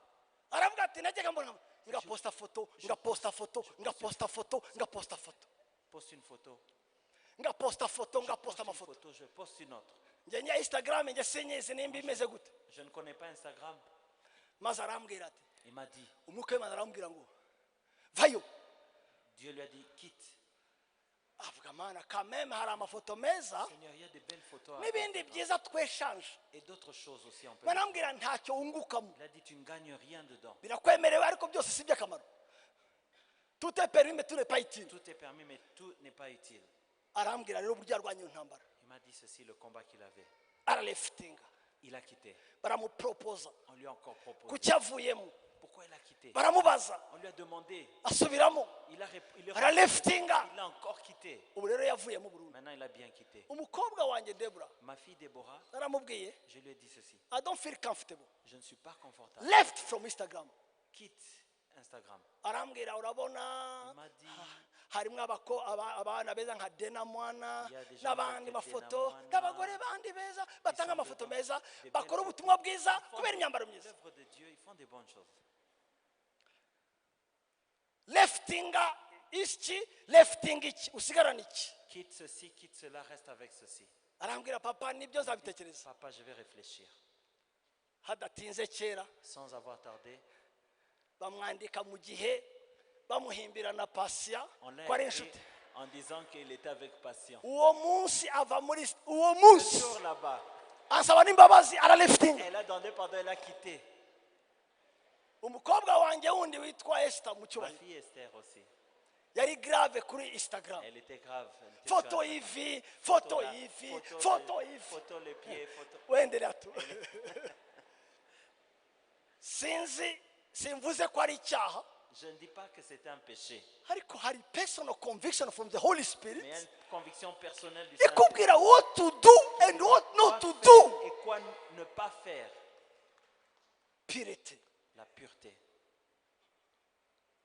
Poste une photo. Je poste une autre. Je ne connais pas Instagram. Il m'a dit, Dieu lui a dit, quitte. Seigneur, il y a de belles photos et d'autres choses aussi on peut. Il a dit, tu ne gagnes rien dedans. Tout est permis, mais tout n'est pas utile. Il m'a dit ceci, le combat qu'il avait. Il a quitté. On lui a encore proposé. Pourquoi il a quitté? On lui a demandé. Il a encore quitté. Maintenant il a bien quitté. Ma fille Déborah, je lui ai dit ceci. Je ne suis pas confortable. Left from Instagram. Quitte Instagram. Il m'a dit, harimo abana beza nka Dena Mwana n'abandi mafoto n'abagore bandi beza batanga amafoto meza bakora ubutumwa bwiza kubera imyambaro myiza. Leftinga iski lefting iki usigarana iki? Quitte ceci, quitte cela, reste avec ceci. Arambwira papa nibyo nzabitekereza. Papa, je vais réfléchir. Hadatinze kera sans avoir tardé. Bamwandika mu gihe bamuhimbira na Patient ko ari inshuti en disant qu'il était avec Patient. Uwo munsi ava muri uwo munsi là-bas. Asaba n'imbabazi ara lifting. Elle a donné pardon, elle a quitté. umukobwa wanjye wundi witwa Esther Ma Mucyubahiro fille Esther aussi. yari grave kuri Instagram. Elle était grave. Elle était Foto sur hivi, Instagram. foto là, hivi, photo foto le- hivi. photo les pieds, photo. Wendelea tu. Sinzi simvuze ko ari icyaha Je ne dis pas que c'est un péché, ariko hari personal conviction from the Holy mais il y a Spirit une conviction personnelle du Saint-Esprit. ikubwira what to do and what not to Quoi do. faire et quoi ne pas faire. Purity. La pureté,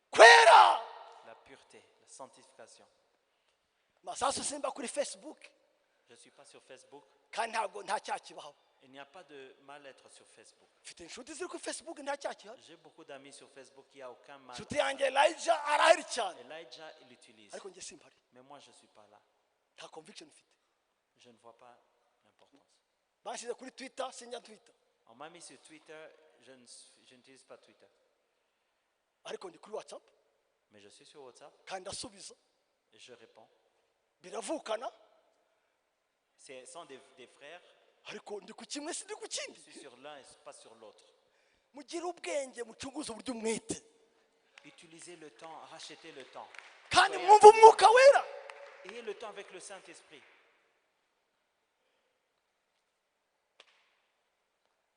Kwera. la pureté, la sanctification. Masasu simba kuri Facebook Je ne suis pas sur Facebook. kandi ntabwo nta cyaha kibaho. Il n'y a pas de mal-être sur Facebook. Mfite inshuti ziri kuri Facebook nta cyaha kibaho. J'ai beaucoup d'amis sur Facebook, il n'y a aucun mal. Inshuti yanjye Elijah arahari cyane Elijah, il l'utilise. ariko njye simpari. Mais moi, je ne suis pas là. Nta conviction mfite. Je ne vois pas l'importance. Banshyize kuri Twitter sinjya Twitter On m'a mis sur Twitter, je n'utilise pas Twitter. ariko ndi kuri WhatsApp Mais je suis sur WhatsApp kandi ndasubiza et je réponds. biravukana Ce sont des frères. ariko ndi ku kimwe sindi ku Je kindi. suis sur l'un et pas sur l'autre. Mugire ubwenge mucunguze uburyo umwete Utilisez le temps, rachetez le temps. kandi Soyez mwumve umwuka wera. Ayez le temps avec le Saint-Esprit.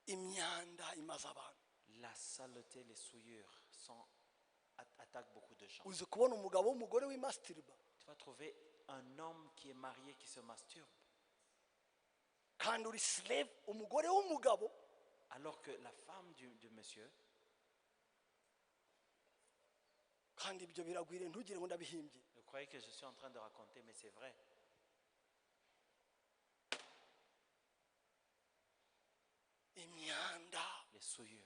Imyanda imaze abantu. La saleté, les souillures attaquent beaucoup de gens. Uzi kubona umugabo w'umugore w'imastirba Tu vas trouver un homme qui est marié qui se masturbe, kandi uri slave umugore w'umugabo alors que la femme du monsieur, kandi ibyo biragwire ntugire ngo ndabihimbye. vous croyez que je suis en train de raconter, mais c'est vrai. Imyanda Les souillures.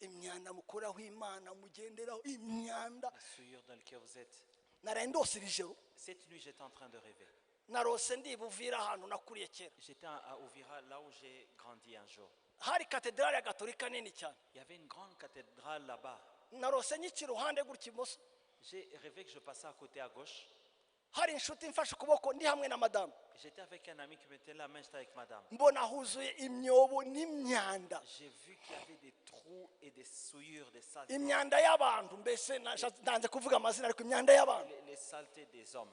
imyanda mukoraho Imana mugenderaho imyanda. Les souillures dans lesquelles vous êtes. Naraye ndose iri joro Cette nuit, j'étais en train de rêver. narose ndi Buvira ahantu nakuriye kera. J'étais à Ouvira, là où j'ai grandi un jour. Hari katedrali ya gatolika nini cyane. Il y avait une grande cathédrale là-bas. Narose nyiki iruhande gutya imoso. J'ai rêvé que je passais à côté à gauche. Hari inshuti mfashe ukuboko ndi hamwe na madamu. J'étais avec un ami qui mettait la main, j'étais avec madame. Mbona huzuye imyobo n'imyanda. J'ai vu qu'il y avait des trous et des souillures, des saletés. Imyanda y'abantu mbese nanze kuvuga amazina ariko imyanda y'abantu. Les saletés des hommes.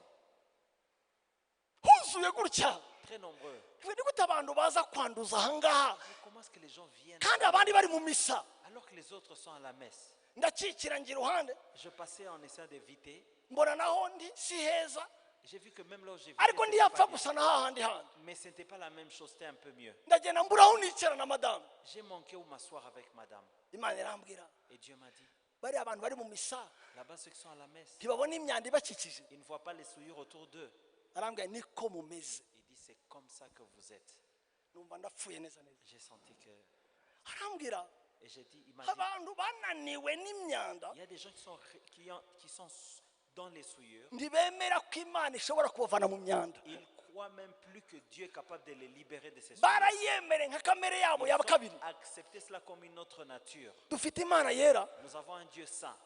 Huzuye gutya. Très nombreux. Iwe ni gute abantu baza kwanduza ahangaha Mais comment est-ce que les gens viennent kandi abandi bari mu misa. alors que les autres sont à la messe? Ndakikira ngira iruhande Je passais en essayant d'éviter. mbona naho ndi si heza J'ai vu que même là où j'ai ariko visité, ndiyapfa gusa na hahandi handi. mais ce n'était pas la même chose, c'était un peu mieux. Ndagenda mbura aho nicara na madamu. J'ai manqué où m'asseoir avec madame. Imana irambwira Et Dieu m'a dit, bari abantu bari mu misa là-bas ceux qui sont à la messe, ntibabona imyanda ibakikije. ils ne voient pas les souillures autour d'eux. Arambwira niko mumeze. Il dit, c'est comme ça que vous êtes. Numva ndapfuye neza neza. J'ai senti que... Arambwira Et j'ai dit, il m'a dit, abantu bananiwe n'imyanda il y a des gens qui sont dans les souillures. ntibemera ko Imana ishobora kubavana mu myanda. Ils croient même plus que Dieu est capable de les libérer de ces souillures. Barayemere nka kamere yabo Ils ya ont kabiri. accepté cela comme une autre nature. Dufite Imana yera Nous avons un Dieu saint,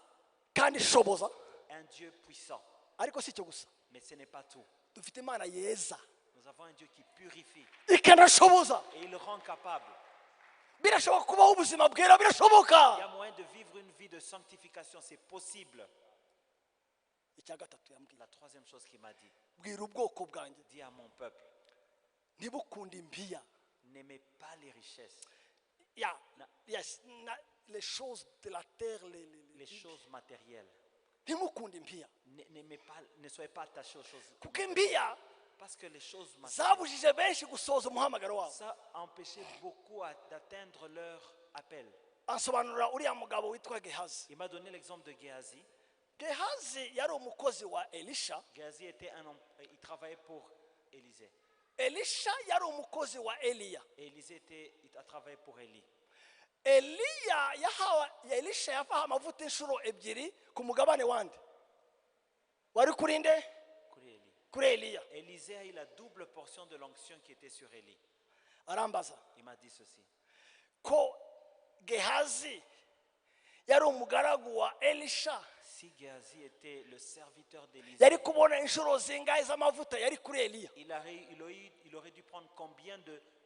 kandi ishoboza un Dieu puissant. ariko si cyo gusa. Mais ce n'est pas tout. Dufite Imana yeza Nous avons un Dieu qui purifie ikanashoboza. et il le rend capable. Birashoboka kubaho ubuzima bwera Il y birashoboka. a moyen de vivre une vie de sanctification, c'est possible. Icya gatatu yambwiye La troisième chose qu'il m'a dit, bwira ubwoko bwanjye dis à mon peuple, ntibukunde impiya. n'aimez pas les richesses, Ya yes les choses de la terre les choses matérielles. ntimukunde impiya N'aimez pas, ne soyez pas attachés aux choses. kuko impiya Parce que les choses matérielles, zabujije benshi gusohoza umuhamagaro wabo. ça a empêché beaucoup d'atteindre leur appel. Ansobanurira uriya mugabo witwa Gehazi. Il m'a donné l'exemple de Géasi. Gehazi yari umukozi wa Elisha. Géasi était il travaillait pour Élisée. Elisha yari umukozi wa Eliya. Et Élisée il a travaillé pour Élie. Elisha yafaha amavuta inshuro ebyiri ku mugabane wande wari kuri nde kuri Eliya. Élisée a eu la double portion de l'onction qui était sur Élie. Arambaza Il m'a dit ceci. ko Gehazi yari umugaragu wa Elisha Si Géasi était le serviteur d'Élisée, yari kubona inshuro zingahe z'amavuta yari kuri Eliya. il aurait dû prendre combien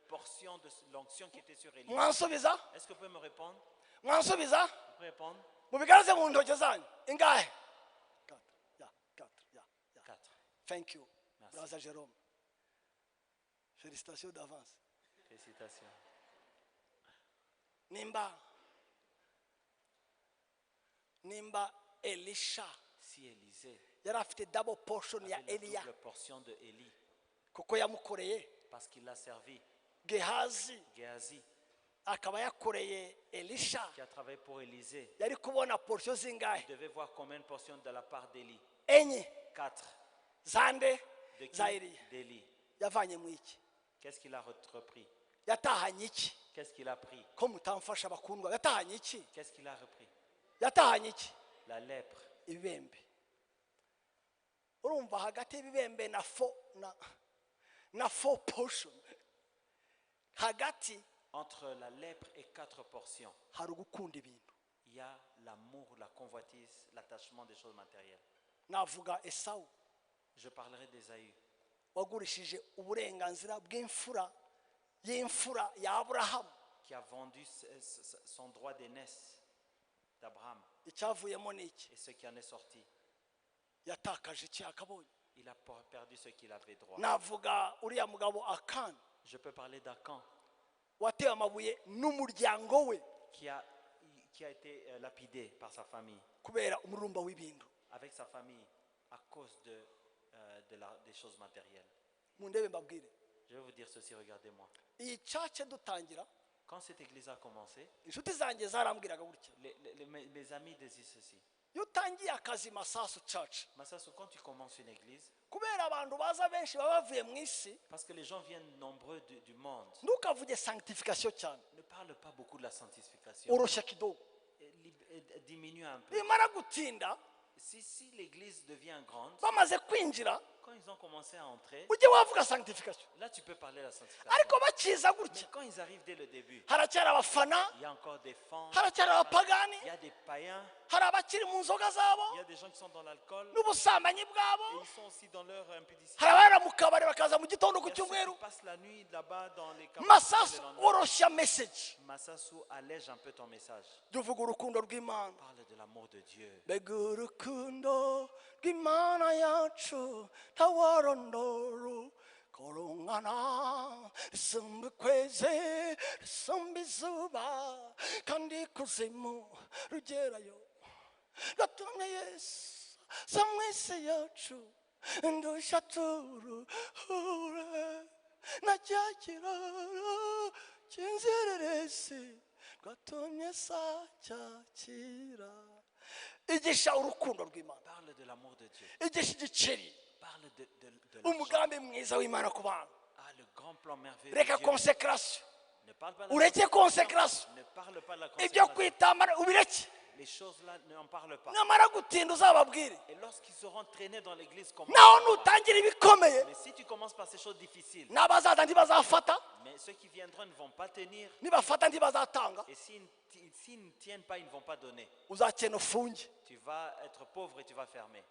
portion de l'onction qui était sur Élie. mwansubiza Est-ce que vous pouvez me répondre? mwansubiza Vous pouvez répondre? mubigaze mu ntoki zanyu ingahe 4. thank you Merci. brother Jerome félicitations d'avance Félicitations. nimba Elisha Si Élisée yari afite double portion ya avait la Eliya double portion de Élie, kuko yamukoreye parce qu'il l'a servi, Gehazi Géasi, akaba yakoreye Elisha qui a travaillé pour Élisée, yari kubona portion zingahe devait voir combien de portions de la part d'Élie? enye 4. zande De qui? za Eliya D'Élie. yavanye mu iki Qu'est-ce qu'il a repris? yatahanye iki Qu'est-ce qu'il a pris? ko mutamfasha bakundwa yatahanye iki Qu'est-ce qu'il a repris? yatahanye iki La lèpre. ibibembe urumva hagati y'ibibembe na four portion hagati Entre la lèpre et 4 portions, hari ugukunda ibintu il y a l'amour, la convoitise, l'attachement des choses matérielles. navuga Esawu Je parlerai d'Ésaü, wagurishije uburenganzira bw'imfura y'imfura ya Aburahamu qui a vendu son droit d'aînesse d'Abraham. icyavuyemo ni iki Et ce qui en est sorti, yatakaje iki akabonye il a perdu ce qu'il avait droit. navuga uriya mugabo Akani Je peux parler d'Akan, watewe amabuye n'umuryango we qui a été lapidé par sa famille, kubera umururumba w'ibintu avec sa famille, à cause des choses matérielles. mundebe mbabwire Je vais vous dire ceci, regardez-moi. iyi cace dutangira Quand cette église a commencé, inshuti zanjye zarambwiraga gutya mes amis disaient ceci. iyo utangiye akazi Masasu church Massaso, quand tu commences une église, kubera abantu baza benshi baba bavuye mu isi parce que les gens viennent nombreux du monde, ntukavuge sanctification cyane ne parle pas beaucoup de la sanctification. oroshya kidogo Diminue un peu. nimara gutinda Si l'église devient grande, bamaze kwinjira quand ils ont commencé à entrer, ujye wavuga sanctification là tu peux parler de la sanctification. ariko bakiza Mais gutya quand ils arrivent dès le début, haracyari abafana il y a encore des fans, haracyari abapagani il y a des païens, hari abakiri mu nzoga zabo il y a des gens qui sont dans l'alcool, n'ubusambanyi et bwabo ils sont aussi dans leur impudicité. hari abara mu kabari bakaza mu gitondo ku Il y a ceux cyumweru qui passent la nuit là-bas dans les campagnes. Masasu oroshya message Massasu, allège un peu ton message. jya uvuga urukundo rw'Imana Parle de l'amour de Dieu. mbega urukundo rw'Imana yacu ntawarondoro korongana risumba ukwezi risumba izuba kandi ikuzimu rugerayo gatumye Yesu za mu isi yacu ndushya turuhure na cya kiraro cy'inzererezi gatumye sa cyakira igisha urukundo rw'Imana Parle de l'amour de Dieu. igisha igiceri Parle de l'argent. umugambi mwiza w'Imana ku bantu Ah, le grand plan merveilleux reka de Dieu. konsekarasiyo Ne parle pas de la ureke konsekarasiyo Ne parle pas de la ibyo consécration. kwitambara ubireke Les choses là, n'en parle pas. nyamara gutinda uzababwire Et lorsqu'ils seront traînés dans l'église, comment naho nutangira ibikomeye Mais si tu commences par ces choses difficiles, n'abazaza ntibazafata mais ceux qui viendront ne vont pas tenir. nibafata ntibazatanga Et s'ils ne tiennent pas, ils ne vont pas donner. uzakena ufunge Tu vas être pauvre et tu vas fermer.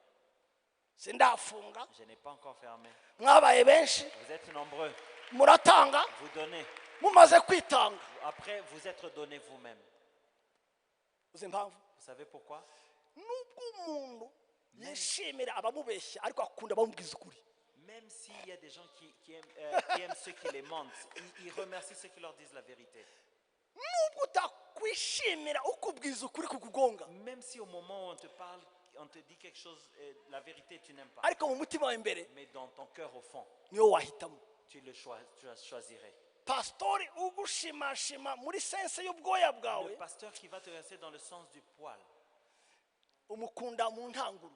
sindafunga Je n'ai pas encore fermé. mwabaye benshi Vous êtes nombreux. muratanga Vous donnez. mumaze kwitanga Après, vous êtes donné vous-même. uzi impamvu Vous savez pourquoi? nubwo umuntu yishimira abamubeshya ariko akunda abamubwiza ukuri Même s'il y a des gens qui aiment ceux qui les mentent, ils remercient ceux qui leur disent la vérité. nubwo utakwishimira ukubwiza ukuri kukugonga Même si au moment où on te parle, on te dit quelque chose, la vérité tu n'aimes pas. ariko mu mutima wawe imbere Mais dans ton cœur au fond, niyo wahitamo tu choisirais. pasitori ugushimashima muri sense y'ubwoya Le bwawe pasteur qui va te rester dans le sens du poil, umukunda mu ntanguro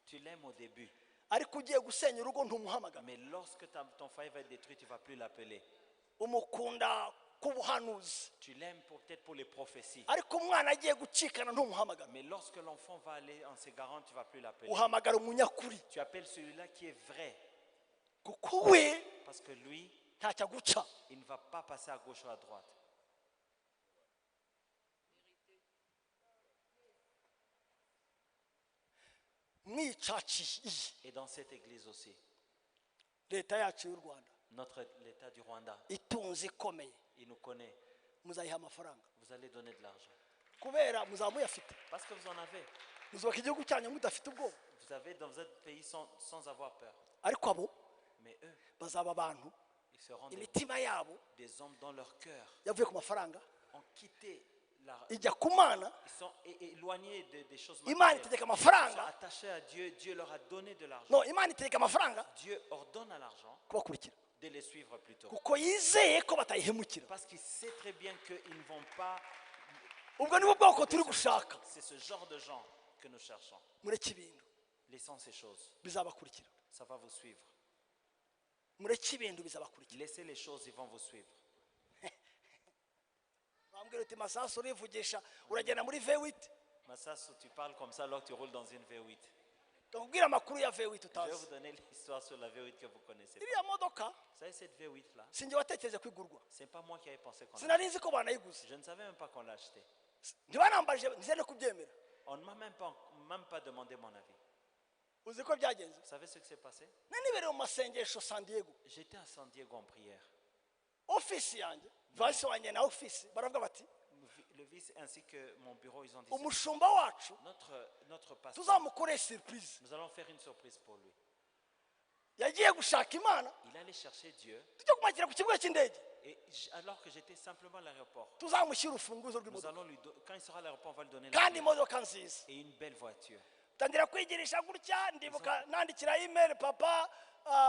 tu l'aimes au début. ariko ugiye gusenya urugo ntumuhamagara Mais lorsque ton foyer va être détruit, tu ne vas plus l'appeler. umukunda k'ubuhanuzi Tu l'aimes peut-être pour les prophéties. ariko umwana agiye gucikana ntumuhamagara Mais lorsque l'enfant va aller en s'égarant, tu ne vas plus l'appeler. uhamagara umunyakuri Tu appelles celui-là qui est vrai. kuko we Parce que lui, ntacyo aguca il ne va pas passer à gauche ou à droite. mwicaci iyi Et dans cette église aussi, leta yacu y'u Rwanda l'État du Rwanda, itunze ikomeye il nous connaît. muzayiha amafaranga Vous allez donner de l'argent. kubera muzaba muyafite Parce que vous en avez. muzubaka igihugu cyanyu mudafite ubwoba Vous avez dans votre pays sans avoir peur. ariko abo Mais eux, bazaba abantu ils seront imitima yabo des hommes dans leur cœur yavuye ku mafaranga ont quitté ijya ku mana ils sont éloignés des choses imana matérielles. itegeka Ils sont amafaranga attachés à Dieu. Dieu leur a donné de l'argent. no imana itegeka amafaranga Dieu ordonne à l'argent kubakurikira de les suivre plutôt. kuko yizeye ko batayihemukira Parce qu'il sait très bien qu'ils ne vont pas. ubwo nibo bwoko turi gushaka C'est ce genre de gens que nous cherchons. mureke ibintu Laissons ces choses. bizabakurikira Ça va vous suivre. mureke ibintu bizabakurikira Laissez les choses, ils vont vous suivre. bambwira uti masasu urivugisha uragenda muri V8 Massasso, tu parles comme ça alors que tu roules dans une V8. ndakubwira amakuru ya V8 Je vais utazi vous donner l'histoire sur la V8 que vous connaissez. iriya modoka Vous savez, cette V8 là, sinjye watekereje kwigurwa ce n'est pas moi qui avais pensé qu'on l'a. sinari nzi ko banayiguze Je ne savais même pas qu'on l'a acheté. ntibanambaje ntize no kubyemera On ne m'a même pas demandé mon avis. uzi ko byagenze Vous savez ce qui s'est passé? nanibereye mu masengesho San Diego J'étais à San Diego en prière. ofisi yanjye vice wanjye na ofisi baravuga bati Le vice ainsi que mon bureau, ils ont dit umushumba wacu notre pasteur, tuzamukoreye surprise nous allons faire une surprise pour lui. yagiye gushaka imana Il allait chercher Dieu. tujya kumwakira ku kibuga cy'indege Et alors que j'étais simplement à l'aéroport, tuzamushyira urufunguzo nous rw'imodoka allons quand il sera à l'aéroport, on va lui donner la kandi clé imodoka nziza et une belle voiture. tangira kwigirisha gutya ndibuka nandikira email papa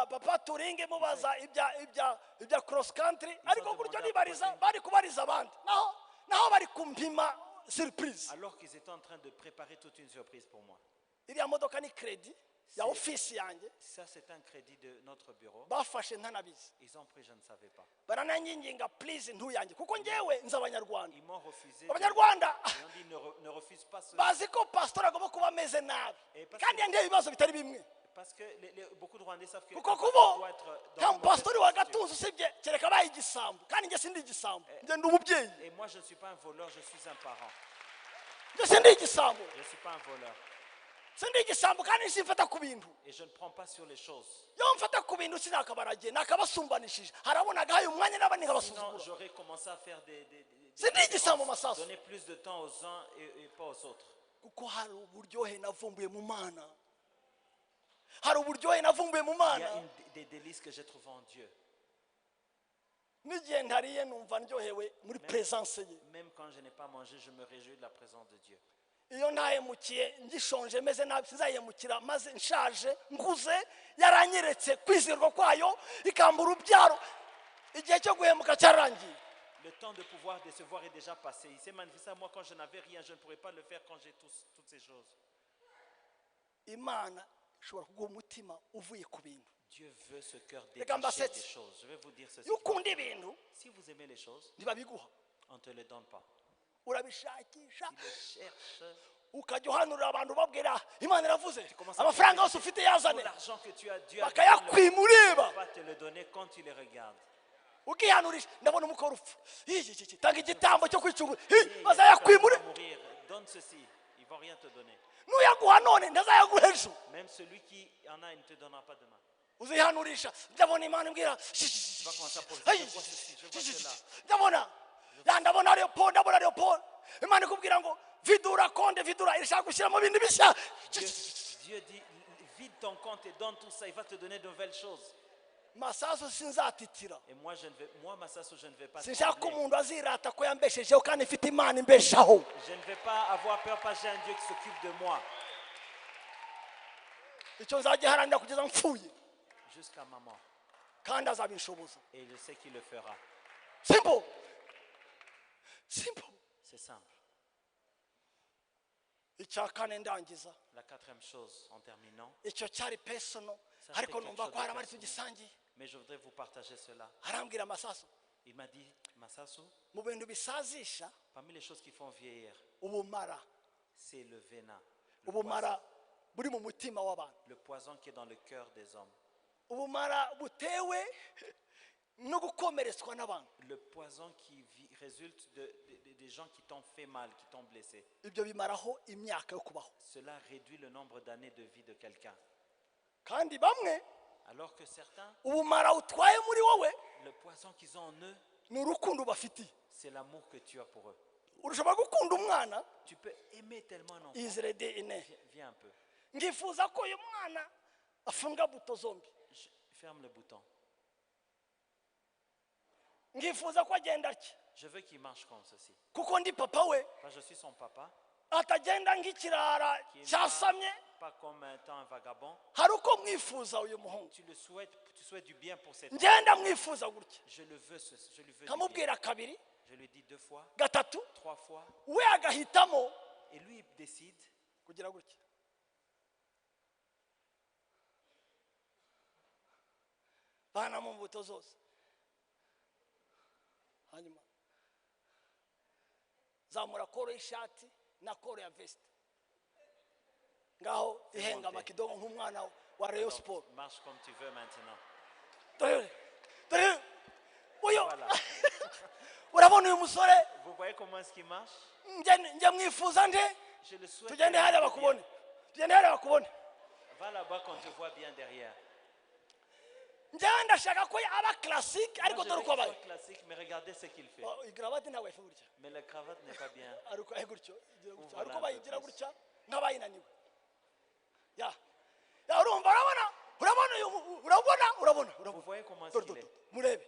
papa turinge mubaza ibya cross country ariko gutyo nibariza bari kubariza abandi naho bari kumpima surprise Alors qu'ils étaient en train de préparer toute une surprise pour moi. iriya modoka ni credit ya ofisi yanjye Ça, c'est un crédit de notre bureau. bafashe ntanabizi Ils ont pris, je ne savais pas. barananginginga please ntuyange kuko njyewe nzi abanyarwanda Ils m'ont refusé. abanyarwanda Ils ont dit ne refuse pas ce. bazi ko pastor agomba kuba ameze nabi kandi yandiye ibibazo bitari bimwe Parce que beaucoup de Rwandais savent que kuko doit kubo être nta dans une mupasitori mauvaise wagatuza usibye kereka abaye igisambo kandi njye sindi igisambo njye ndi umubyeyi posture. Et moi, je ne suis pas un voleur, je suis un parent. njye sindi igisambo Je ne suis pas un voleur. sindi igisambo kandi simfata ku bintu Et je ne prends pas sur les choses. iyo mfata ku bintu sinakabaragiye nakabasumbanishije harabonaga haye umwanya n'abandi Sinon, nkabasuzugura j'aurais commencé à faire sindi igisambo masasu donner plus de temps aux uns et pas aux autres. kuko hari uburyohe navumbuye mu mana hari uburyohe navumbuye mu Il y mana a des délices que j'ai trouvées en Dieu. n'igihe ntariye numva ndyohewe muri presence ye Même quand je n'ai pas mangé, je me réjouis de la présence de Dieu. iyo ntahemukiye ngishonje meze nabi sinzayihemukira maze nshaje nguze yaranyeretse kwizerwa kwayo ikamba urubyaro igihe cyo guhemuka cyarangiye Le temps de pouvoir décevoir est déjà passé. Il s'est manifesté à moi quand je n'avais rien. Je ne pourrais pas le faire quand j'ai toutes ces choses. imana ishobora kuguha umutima uvuye ku bintu Dieu veut ce cœur Reka détaché mbasetse. des choses. Je vais vous dire ceci. iyo ukunda ibintu Si vous aimez les choses, ntibabiguha on ne te les donne pas. urabishakisha Tu les cherches. ukajya uhanurira abantu ubabwira imana iravuze commences à amafaranga penser yose ufite yazane Tout l'argent que tu as, Dieu a bakayakwima ne ureba va pas te le donner quand tu les regardes. ukihanurisha ndabona umukoro upfa tanga igitambo cyo kwicungura Et bazayakwima il va ureba mourir. Donne ceci. Ils ne vont rien te donner. n'uyaguha none ntazayaguha ejo Même celui qui en a, il ne te donnera pas demain. uzihanurisha ndabona imana imbwira ndabona ndabona leopold imana ikubwira ngo vidura konde vidura irashaka gushyiramo ibindi bishya Dieu dit, vide ton compte et donne tout ça. Il va te donner de nouvelles choses. masasu sinzatitira Et moi, Massasso, je ne vais pas sinshaka ko trembler. umuntu azirata ko yambeshejeho kandi ifite imana imbeshaho Je ne vais pas avoir peur parce que j'ai un Dieu qui s'occupe de moi. icyo nzagiharanira kugeza mpfuye Jusqu'à ma mort. kandi azabinshoboza Et je sais qu'il le fera. simple C'est simple. icya kane ndangiza La quatrième chose, en terminant, icyo cyari personal Ça, ariko c'est numva quelque ko hari chose de abari personnel. tugisangiye mais je voudrais vous partager cela. arambwira amasasu Il m'a dit, Massasso, mu bintu bisazisha parmi les choses qui font vieillir, ubumara c'est le venin, ubumara buri mu mutima w'abantu le poison qui est dans le cœur des hommes. ubumara butewe no gukomeretswa n'abantu Le poison qui résulte des gens qui t'ont fait mal, qui t'ont blessé. ibyo bimaraho imyaka yo kubaho Cela réduit le nombre d'années de vie de quelqu'un. kandi bamwe Alors que certains, ubumara utwaye muri wowe le poison qu'ils ont en eux, ni urukundo bafitiye. c'est l'amour que tu as pour eux. Urashobora gukunda umwana Tu peux aimer tellement un enfant. izerede ine Viens un peu. ngifuza ko uyu mwana afunga buto zombi. Ferme le bouton. Ngifuza ko agenda atya Je veux qu'il marche comme ceci. kuko ndi papa we Quand je suis son papa, atagenda nk'ikirara qui ne cyasamye. marche pas comme un vagabond, Hari uko mwifuza uyu muhungu, tu souhaites du bien pour cet homme. ngenda mwifuza gutya, Je le veux, je lui veux du bien. nkamubwira kabiri Je lui dis 2 fois, gatatu 3 fois, we agahitamo et lui il décide kugira gutya. Bana mu mbuto zose, hanyuma zamura koro y'ishati na koro ya veste, ngaho ihengama kidogo nk'umwana wa Rayon Sport. marche comme tu veux maintenant. Dore uyu Voilà. urabona uyu musore Vous voyez comment est-ce qu'il marche? njye mwifuza nde Je le souhaite. tugende hariya bakubone, tugende hariya bakubone. Va là-bas qu'on te voit bien derrière. Njyewe ndashaka ko aba classique Moi, ariko je dore veux uko qu'il abaye. soit classique, mais regardez ce qu'il fait. Igrabati ntabwo ifu gutya, Mais la cravate n'est pas bien. ariko gutyo igira gutya, Voilà ariko un bayigira peu gutya nk'abayinaniwe. Ya urumva, urabona Vous voyez comment est-ce dore qu'il dore est? murebe.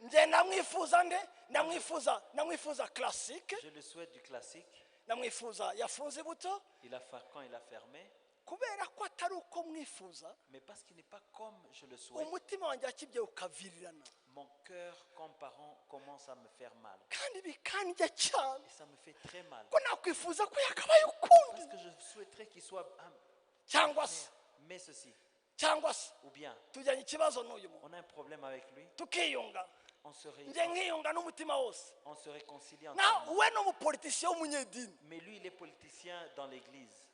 Njye namwifuza nde, namwifuza classique, Je le souhaite du classique. namwifuza yafunze buto Quand il a fermé, kubera ko atari uko mwifuza. mais parce qu'il n'est pas comme je le souhaite, Umutima wanjye akibye ukavirirana mon cœur, comme parent, commence à me faire mal. kandi bikandya cyane Et ça me fait très mal. ko nakwifuza ko yakabaye ukundi, Parce que je souhaiterais qu'il soit cyangwa se mais ceci. Ou bien, tujyanye ikibazo n'uyu muntu on a un problème avec lui, tukiyunga, on se, njye nkiyunga n'umutima wose. on se réconcilie Na ensemble. we n'umupolitisiye w'umunyedini Mais lui, il est politicien dans l'église.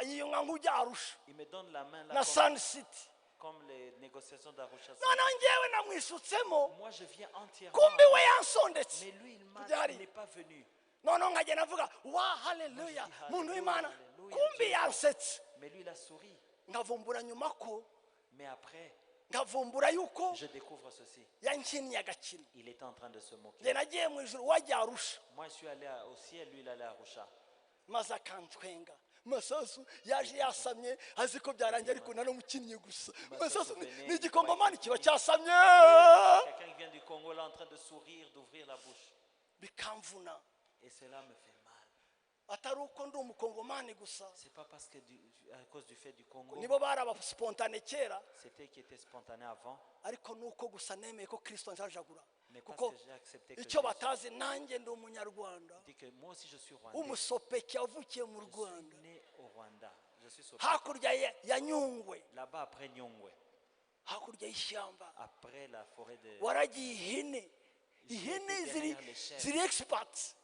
yiyunga nk'ujya Arusha Il me donne la main là na Sun City, comme les négociations d'Arusha. noneho njyewe namwisutsemo, Moi, je viens entièrement. kumbi we yansondetse. Mais lui, il n'est pas venu. Noneho nkagenda avuga wa haleluya muntu w'Imana, kumbi yansetse. Mais lui, il a souri. Ngavumbura nyuma ko, Mais après, ngavumbura yuko je découvre ceci. yankiniye agakino. Il était en train de se moquer. Njye nagiye mu ijuru wajya Arusha, Moi, je suis allé au ciel, lui, il allait à Arusha. maze akantwenga. Masasu yaje yasamye azi ko byarangiye ariko naramukinnye gusa. Masasu ni igikongomani kiba cyasamye, Quelqu'un qui vient du Congo là en train de sourire, d'ouvrir la bouche. bikamvuna. Et cela me fait mal. Atari uko ndi umukongomani gusa, C'est pas parce que à cause du fait du Congo, nibo bari abaspontane kera, c'était qui était spontané avant. ariko nuko gusa nemeye ko Kristo nzajagura. Mais parce Kuko que j'ai accepté que icyo Jésus batazi, nanjye ndi umunyarwanda dit que moi aussi je suis rwandais. w'umusopeki wavukiye mu Je suis Rwanda, né au Rwanda. Je suis sauvé. hakurya ya Nyungwe, Là-bas après Nyungwe, hakurya y'ishyamba. après la forêt de... Waragiye ihene, ihene ziri expert,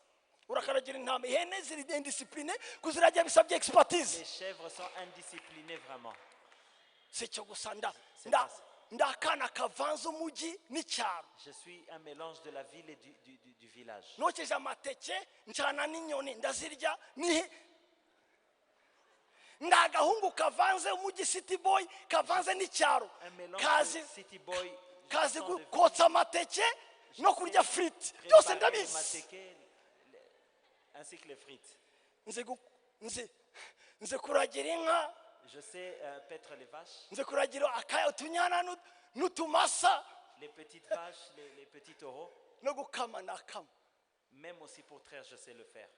urakaragira intama, ihene ziri indiscipline, kuziragira bisabye expertise. Les chèvres sont indisciplinées vraiment. Si cyo gusa ndakana kavanze umujyi n'icyaro, Je suis un mélange de la ville et du village. nokeje amateke ncana n'inyoni ndazirya, ndagahungu kavanze umujyi city boy kavanze n'icyaro, Un mélange kazi de city boy, kazi sans de kotsa amateke no kurya frite, byose préparer les ndabizi. matékés, ainsi que les frites. nzi kuragira inka, Je sais paître les vaches, nzi kuragira utunyana n'utumasa, les petites vaches, les petits taureaux. no gukama nakama. Même aussi pour traire, je sais le faire.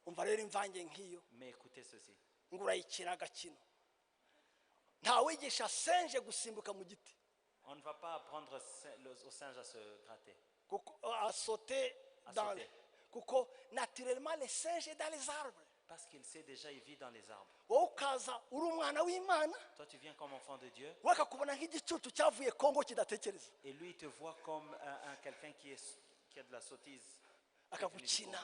Umva rero imvange nk'iyo Mais écoutez ceci. ngurayikira agakino, ntawigisha senje gusimbuka mu giti On ne va pas apprendre au singe à se gratter. à sauter dans les, kuko naturellement les singes est dans les arbres. Parce qu'il sait déjà, il vit dans les arbres. Wowe ukaza uri umwana w'Imana, Toi, tu viens comme enfant de Dieu. we akakubona nk'igicucu cyavuye Kongo kidatekereza, Et lui, il te voit comme quelqu'un qui a de la sottise. akagukina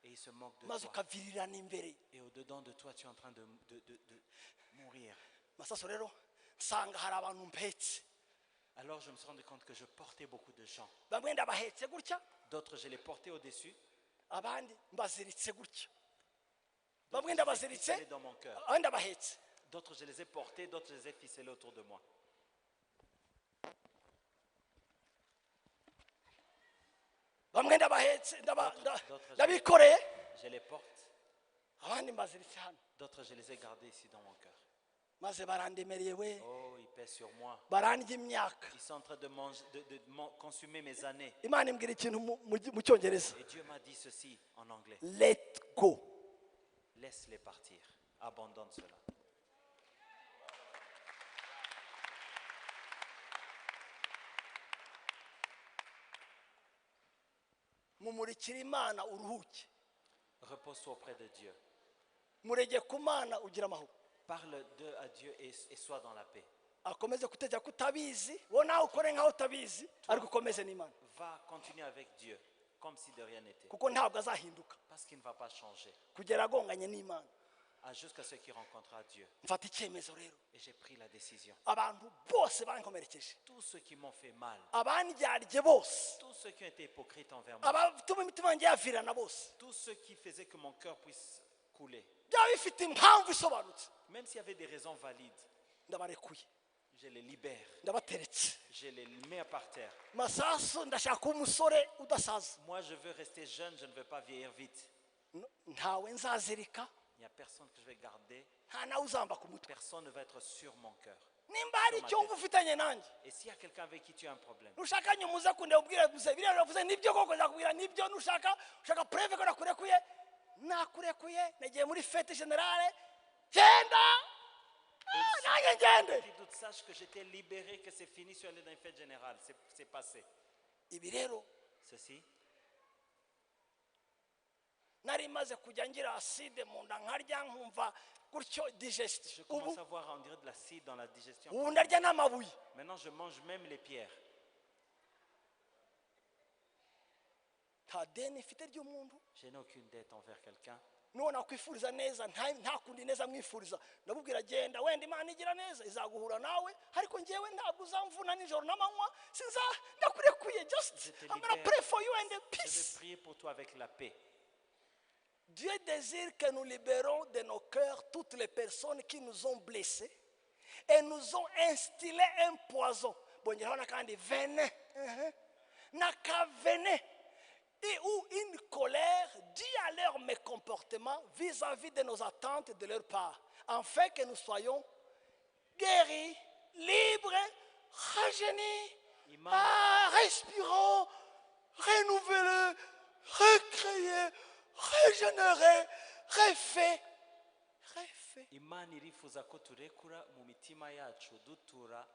Et il se moque de maze toi. ukavirirana imbere. Et au-dedans de toi, tu es en train de mourir. Masaso rero nsanga hari abantu mpetse, Alors, je me suis rendu compte que je portais beaucoup de gens. bamwe ndabahetse gutya, D'autres, je les portais au-dessus. abandi mbaziritse gutya, bamwe Ils ndabaziritse allaient dans mon cœur. abandi ndabahetse. D'autres, je les ai portés, d'autres, je les ai ficelés autour de moi. bamwe ndabahetse D'autres, je les porte. abandi mbaziritse hano D'autres, je les ai gardés ici dans mon cœur. maze barandemereye we Oh, ils pèsent sur moi. barandya imyaka. Ils sont en train de manger, de consumer mes années. Imana imbwira ikintu mu cyongereza. Et Dieu m'a dit ceci en anglais. Let go. Laisse-les partir. Abandonne cela. Mumurikira Imana uruhuke. Repose-toi auprès de Dieu. Murege ku Mana ugira amahoro. Parle à Dieu et sois dans la paix. Akomeze kutegeka kutabizi wo nawe ukore nkaho utabizi ariko ukomeze n'Imana. Va continuer avec Dieu comme si de rien n'était. Kuko ntabwo azahinduka. Parce qu'il ne va pas changer. Kugera agonganye n'Imana. Jusqu'à ce qu'il rencontrera Dieu. Mfata icyemezo rero. Et j'ai pris la décision. Abantu bose bankomerekeje. Tous ceux qui m'ont fait mal. Abandyarye bose. Tous ceux qui ont été hypocrites envers moi. Abatuma imitima yanjye yavirana bose. Tous ceux qui faisaient que mon cœur puisse couler. Byaba bifite impamvu isobanutse. Même s'il y avait des raisons valides. Ndabarekuye. Je les libère. Ndabateretse. Je les mets par terre. Masaso ndashaka umusore udasaza. Moi je veux rester jeune, je ne veux pas vieillir vite. Ntawe nzazirika. Il n'y a personne que je vais garder. Personne ne va être sur mon cœur. Et s'il y a quelqu'un avec qui tu as un problème, qui doute, sache que j'étais libéré, que c'est fini, sur aller dans une fête générale. C'est passé. Ceci. Nari maze kujya ngira acide mu nda nkarya nkumva gutyo digestion. Je commence à avoir, on dirait, de l'acide dans la digestion. Ubu ndarya n'amabuye. Maintenant je mange même les pierres. Je n'ai aucune dette envers quelqu'un. Nubona kwifuriza neza ntakundi neza mwifuriza ndabubwira genda wenda Imana igira neza izaguhura nawe ariko ngewe ntabwo uzamvuna nijoro n'amanywa sinza ndakurekuye just I'm gonna pray for you and peace. Je vais prier pour toi avec la paix. Dieu désire que nous libérons de nos cœurs toutes les personnes qui nous ont blessés et nous ont instillé un poison. Bongeraho nakandi venin, naka venin ou une colère due à leur mécomportement vis-à-vis de nos attentes de leur part, afin que nous soyons guéris, libres, rajeunis, respirons, renouvelés, recréés, régénérés, refaits. Imana irifuza ko turekura mu mitima yacu dutura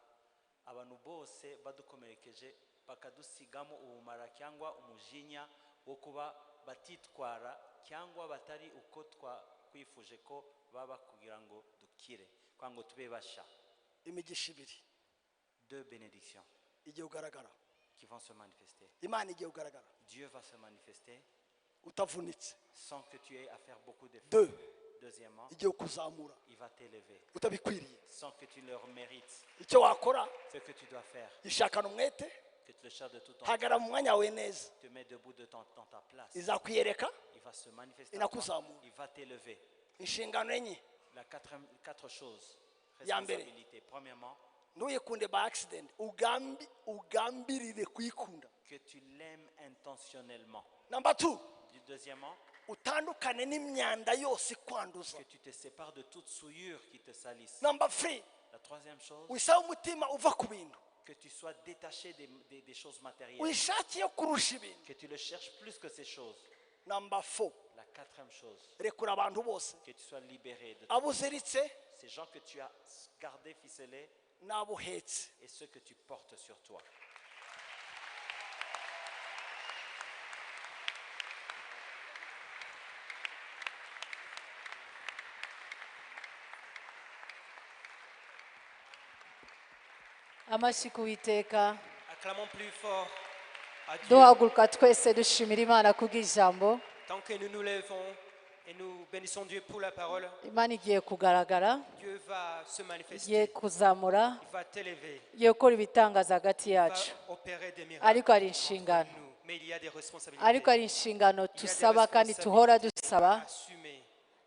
abantu bose badukomerekeje bakadusigamo ubumara cyangwa umujinya wo kuba batitwara cyangwa batari uko twakwifuje ko baba kugira ngo dukire kwa ngo tube basha. Imigisha ibiri. Deux bénédictions igiye ugaragara qui vont se manifester. Imana igiye ugaragara. Dieu va se manifester utavunitse sans que tu aies à faire beaucoup d'efforts. Deuxièmement, il va t'élever sans que tu le mérites. Ce que tu dois faire, que tu le cherches de tout ton cœur, te mets debout dans ta place. Il va se manifester, il va t'élever. La quatre choses, responsabilité. Premièrement, que tu l'aimes intentionnellement. Deuxièmement, que tu te sépares de toute souillure qui te salisse. La troisième chose, que tu sois détaché des choses matérielles, que tu le cherches plus que ces choses. La quatrième chose, que tu sois libéré de ces gens que tu as gardés, ficelés, et ceux que tu portes sur toi. Acclamons plus fort à Dieu. Tant que nous nous levons et nous bénissons Dieu pour la parole, Dieu va se manifester. Il va t'élever. Il va opérer des miracles entre nous. Mais il y a des responsabilités. Il y a des responsabilités à assumer.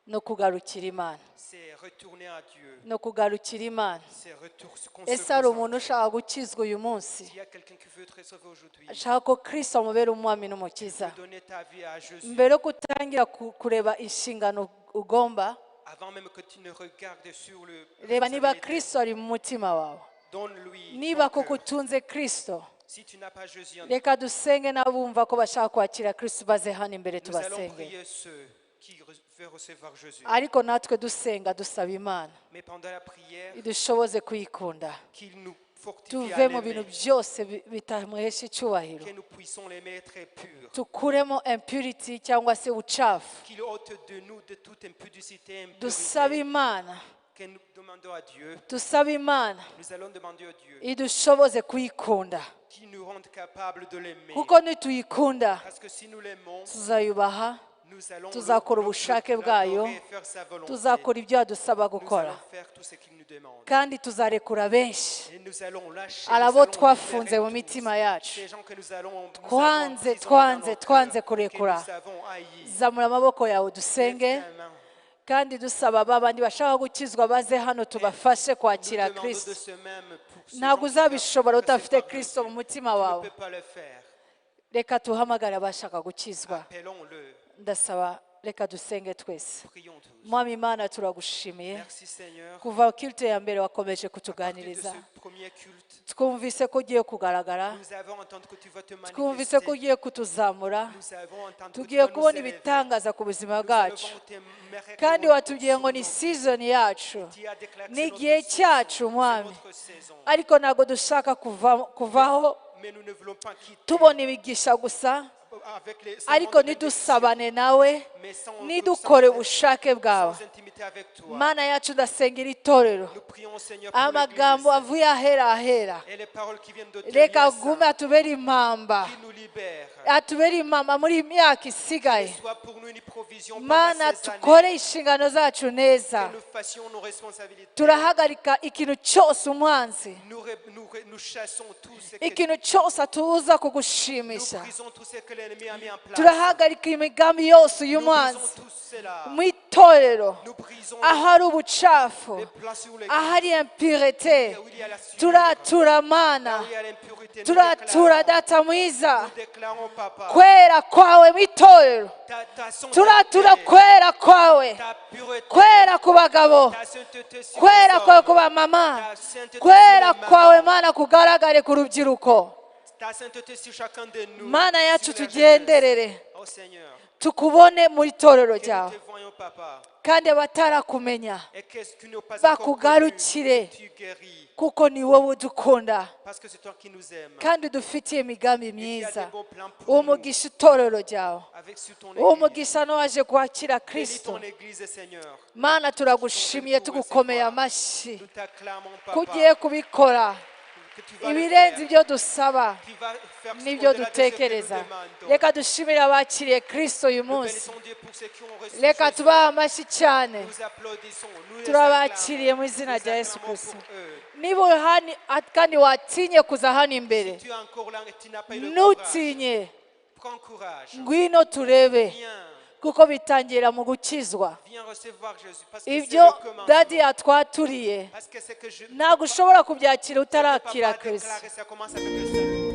no kugarukira Imana. C'est retourner à Dieu. No kugarukira Imana. C'est retour ese hari umuntu ushaka gukizwa uyu munsi? S'il y a quelqu'un qui veut être sauvé aujourd'hui, ashaka ko Kristo amubera umwami n'umukiza. donner ta vie à Jésus. Mbere yo gutangira kureba inshingano ugomba, Avant même que tu ne regardes sur le reba niba Kristo ari mu mutima wawe. donne-lui Niba ton koko cœur. utunze Kristo, Si tu n'as pas Jésus en toi, reka dusenge n'abumva ko bashaka kwakira Kristo baze hano imbere nous allons tubasenge. prier ceux qui veulent recevoir Jésus. Ariko natwe dusenga dusaba Imana Mais pendant la prière, idushoboze kuyikunda, qu'il nous fortifie tuve à mu bintu l'aimer, byose bitamuhesha icyubahiro, que nous puissions l'aimer très pur, tukuremo impurity cyangwa se ubucafu. qu'il ôte de nous de toute impudicité, Dusaba impurité, Imana, que nous demandons à Dieu. dusaba Imana Nous allons demander à Dieu idushoboze kuyikunda, qui nous rende capables de l'aimer. kuko nituyikunda Parce que si nous l'aimons, tuzayubaha, nous allons tuzakora ubushake bwayo, l'adorer et faire sa volonté. tuzakora ibyo adusaba Nous gukora, allons faire tout ce qu'il nous demande. kandi tuzarekura benshi. Et nous allons lâcher Hari nous abo allons twafunze libérer mu tous mitima yacu, ces gens que nous avons twanze emprisonnés twanze dans notre twanze cœur, kurekura. que nous avons haïs. Zamura amaboko yawe dusenge, Lève ta main. kandi dusaba babandi bashaka gukizwa baze hano tubafashe Nous kwakira demandons Kristo. de ce même pour ceux Ntabwo gens qui uzabishobora veulent udafite recevoir Kristo mu Jésus. mutima Tu ne wawe. peux pas le faire. Reka tuhamagare abashaka gukizwa. Appelons-le. Ndasaba reka dusenge twese. Prions tous. Mwami Imana turagushimiye, Merci Seigneur. kuva kilte ya mbere wakomeje À partir de kutuganiriza, ce premier culte, twumvise ko ugiye kugaragara, nous avons entendu que tu vas te twumvise manifester. ko ugiye kutuzamura, Nous avons entendu que tu tugiye vas nous kubona élever. ibitangaza ku buzima Nous bwacu, allons te mériter kandi notre watubwiye ngo ni saison. season yacu, Tu as déclaré que ni c'est notre igihe saison. cyacu C'est mwami, notre saison. ariko ntabwo dushaka kuvaho Mais nous ne voulons pas quitter tubona imigisha gusa, avec les ariko ntidusabane nawe, mais sans nidukore ubushake bwawe. intimité avec toi. Mana yacu ndasengera itorero, Nous prions Seigneur pour amagambo l'Église avuye ahera ahera, et les paroles qui viennent de Dieu reka agume atubere impamba, qui nous libèrent. atubere impamba muri iyi myaka isigaye. Soit pour nous une provision pendant Mana ces années, tukore inshingano zacu neza, que nous fassions nos responsabilités. turahagarika ikintu cyose umwanzi, Nous chassons tout ce que ikintu cyose atubuza nous kugushimisha, brisons tout ce que l'ennemi a mis en place. turahagarika imigambi yose Nous y'umwanzi brisons tout cela. mu itorero, Nous brisons ahari ubucafu, les places où les ahari impurite, où il y a la sueur, turatura Mana, où il y a l'impurité. Nous turatura déclarons, data mwiza, nous déclarons, Papa, kwera kwawe mu itorero, ta sainteté, turatura kwera kwawe, ta pureté, kwera ku bagabo, ta sainteté sur kwera les kwawe hommes, ku bamama, ta sainteté kwera sur les kwawe mamans, Mana kugaragare ku rubyiruko. ta sainteté sur chacun de nous. Mana yacu sur la tugenderere, jeunesse. Oh Seigneur, tukubone mu itorero que nous ryawe, te voyons, Papa, kandi abatarakumenya et qu'est-ce qui nous passe encore bakugarukire, tu guéris, kuko ni wowe udukunda parce que c'est toi qui nous aimes. kandi udufitiye imigambi Il y a myiza. des bons plans pour nous, Umugisha itorero ryawe, avec sur ton église. umugisha n'uwaje kwakira Bénis Kristo. ton église, Seigneur. Mana turagushimiye tugukomeye amashyi Nous t'acclamons, ko Papa, ugiye kubikora que tu vas le ibirenze faire. ibyo dusaba Tu vas faire n'ibyo au-delà de ce que nous dutekereza. demandons. Reka dushimire abakiriye Kristo uyu Nous munsi, bénissons Dieu pour ceux qui ont reçu reka Jésus. tubahe amashyi cyane. Nous applaudissons, nous les Turabakiriye acclamons. mu izina Nous rya Yesu acclamons Kristo. pour eux. Niba uri hano kandi watinye kuza hano imbere, Tu es encore là et tu n'as pas eu le courage. ntutinye, Prends courage. ngwino turebe, Viens, kuko bitangira mu gukizwa. viens recevoir Jésus. Parce que c'est Ibyo le commencement. dadi yatwaturiye Parce que c'est que je ntabwo ushobora kubyakira Papa utarakira a Kristo. déclaré, ça commence avec le salut.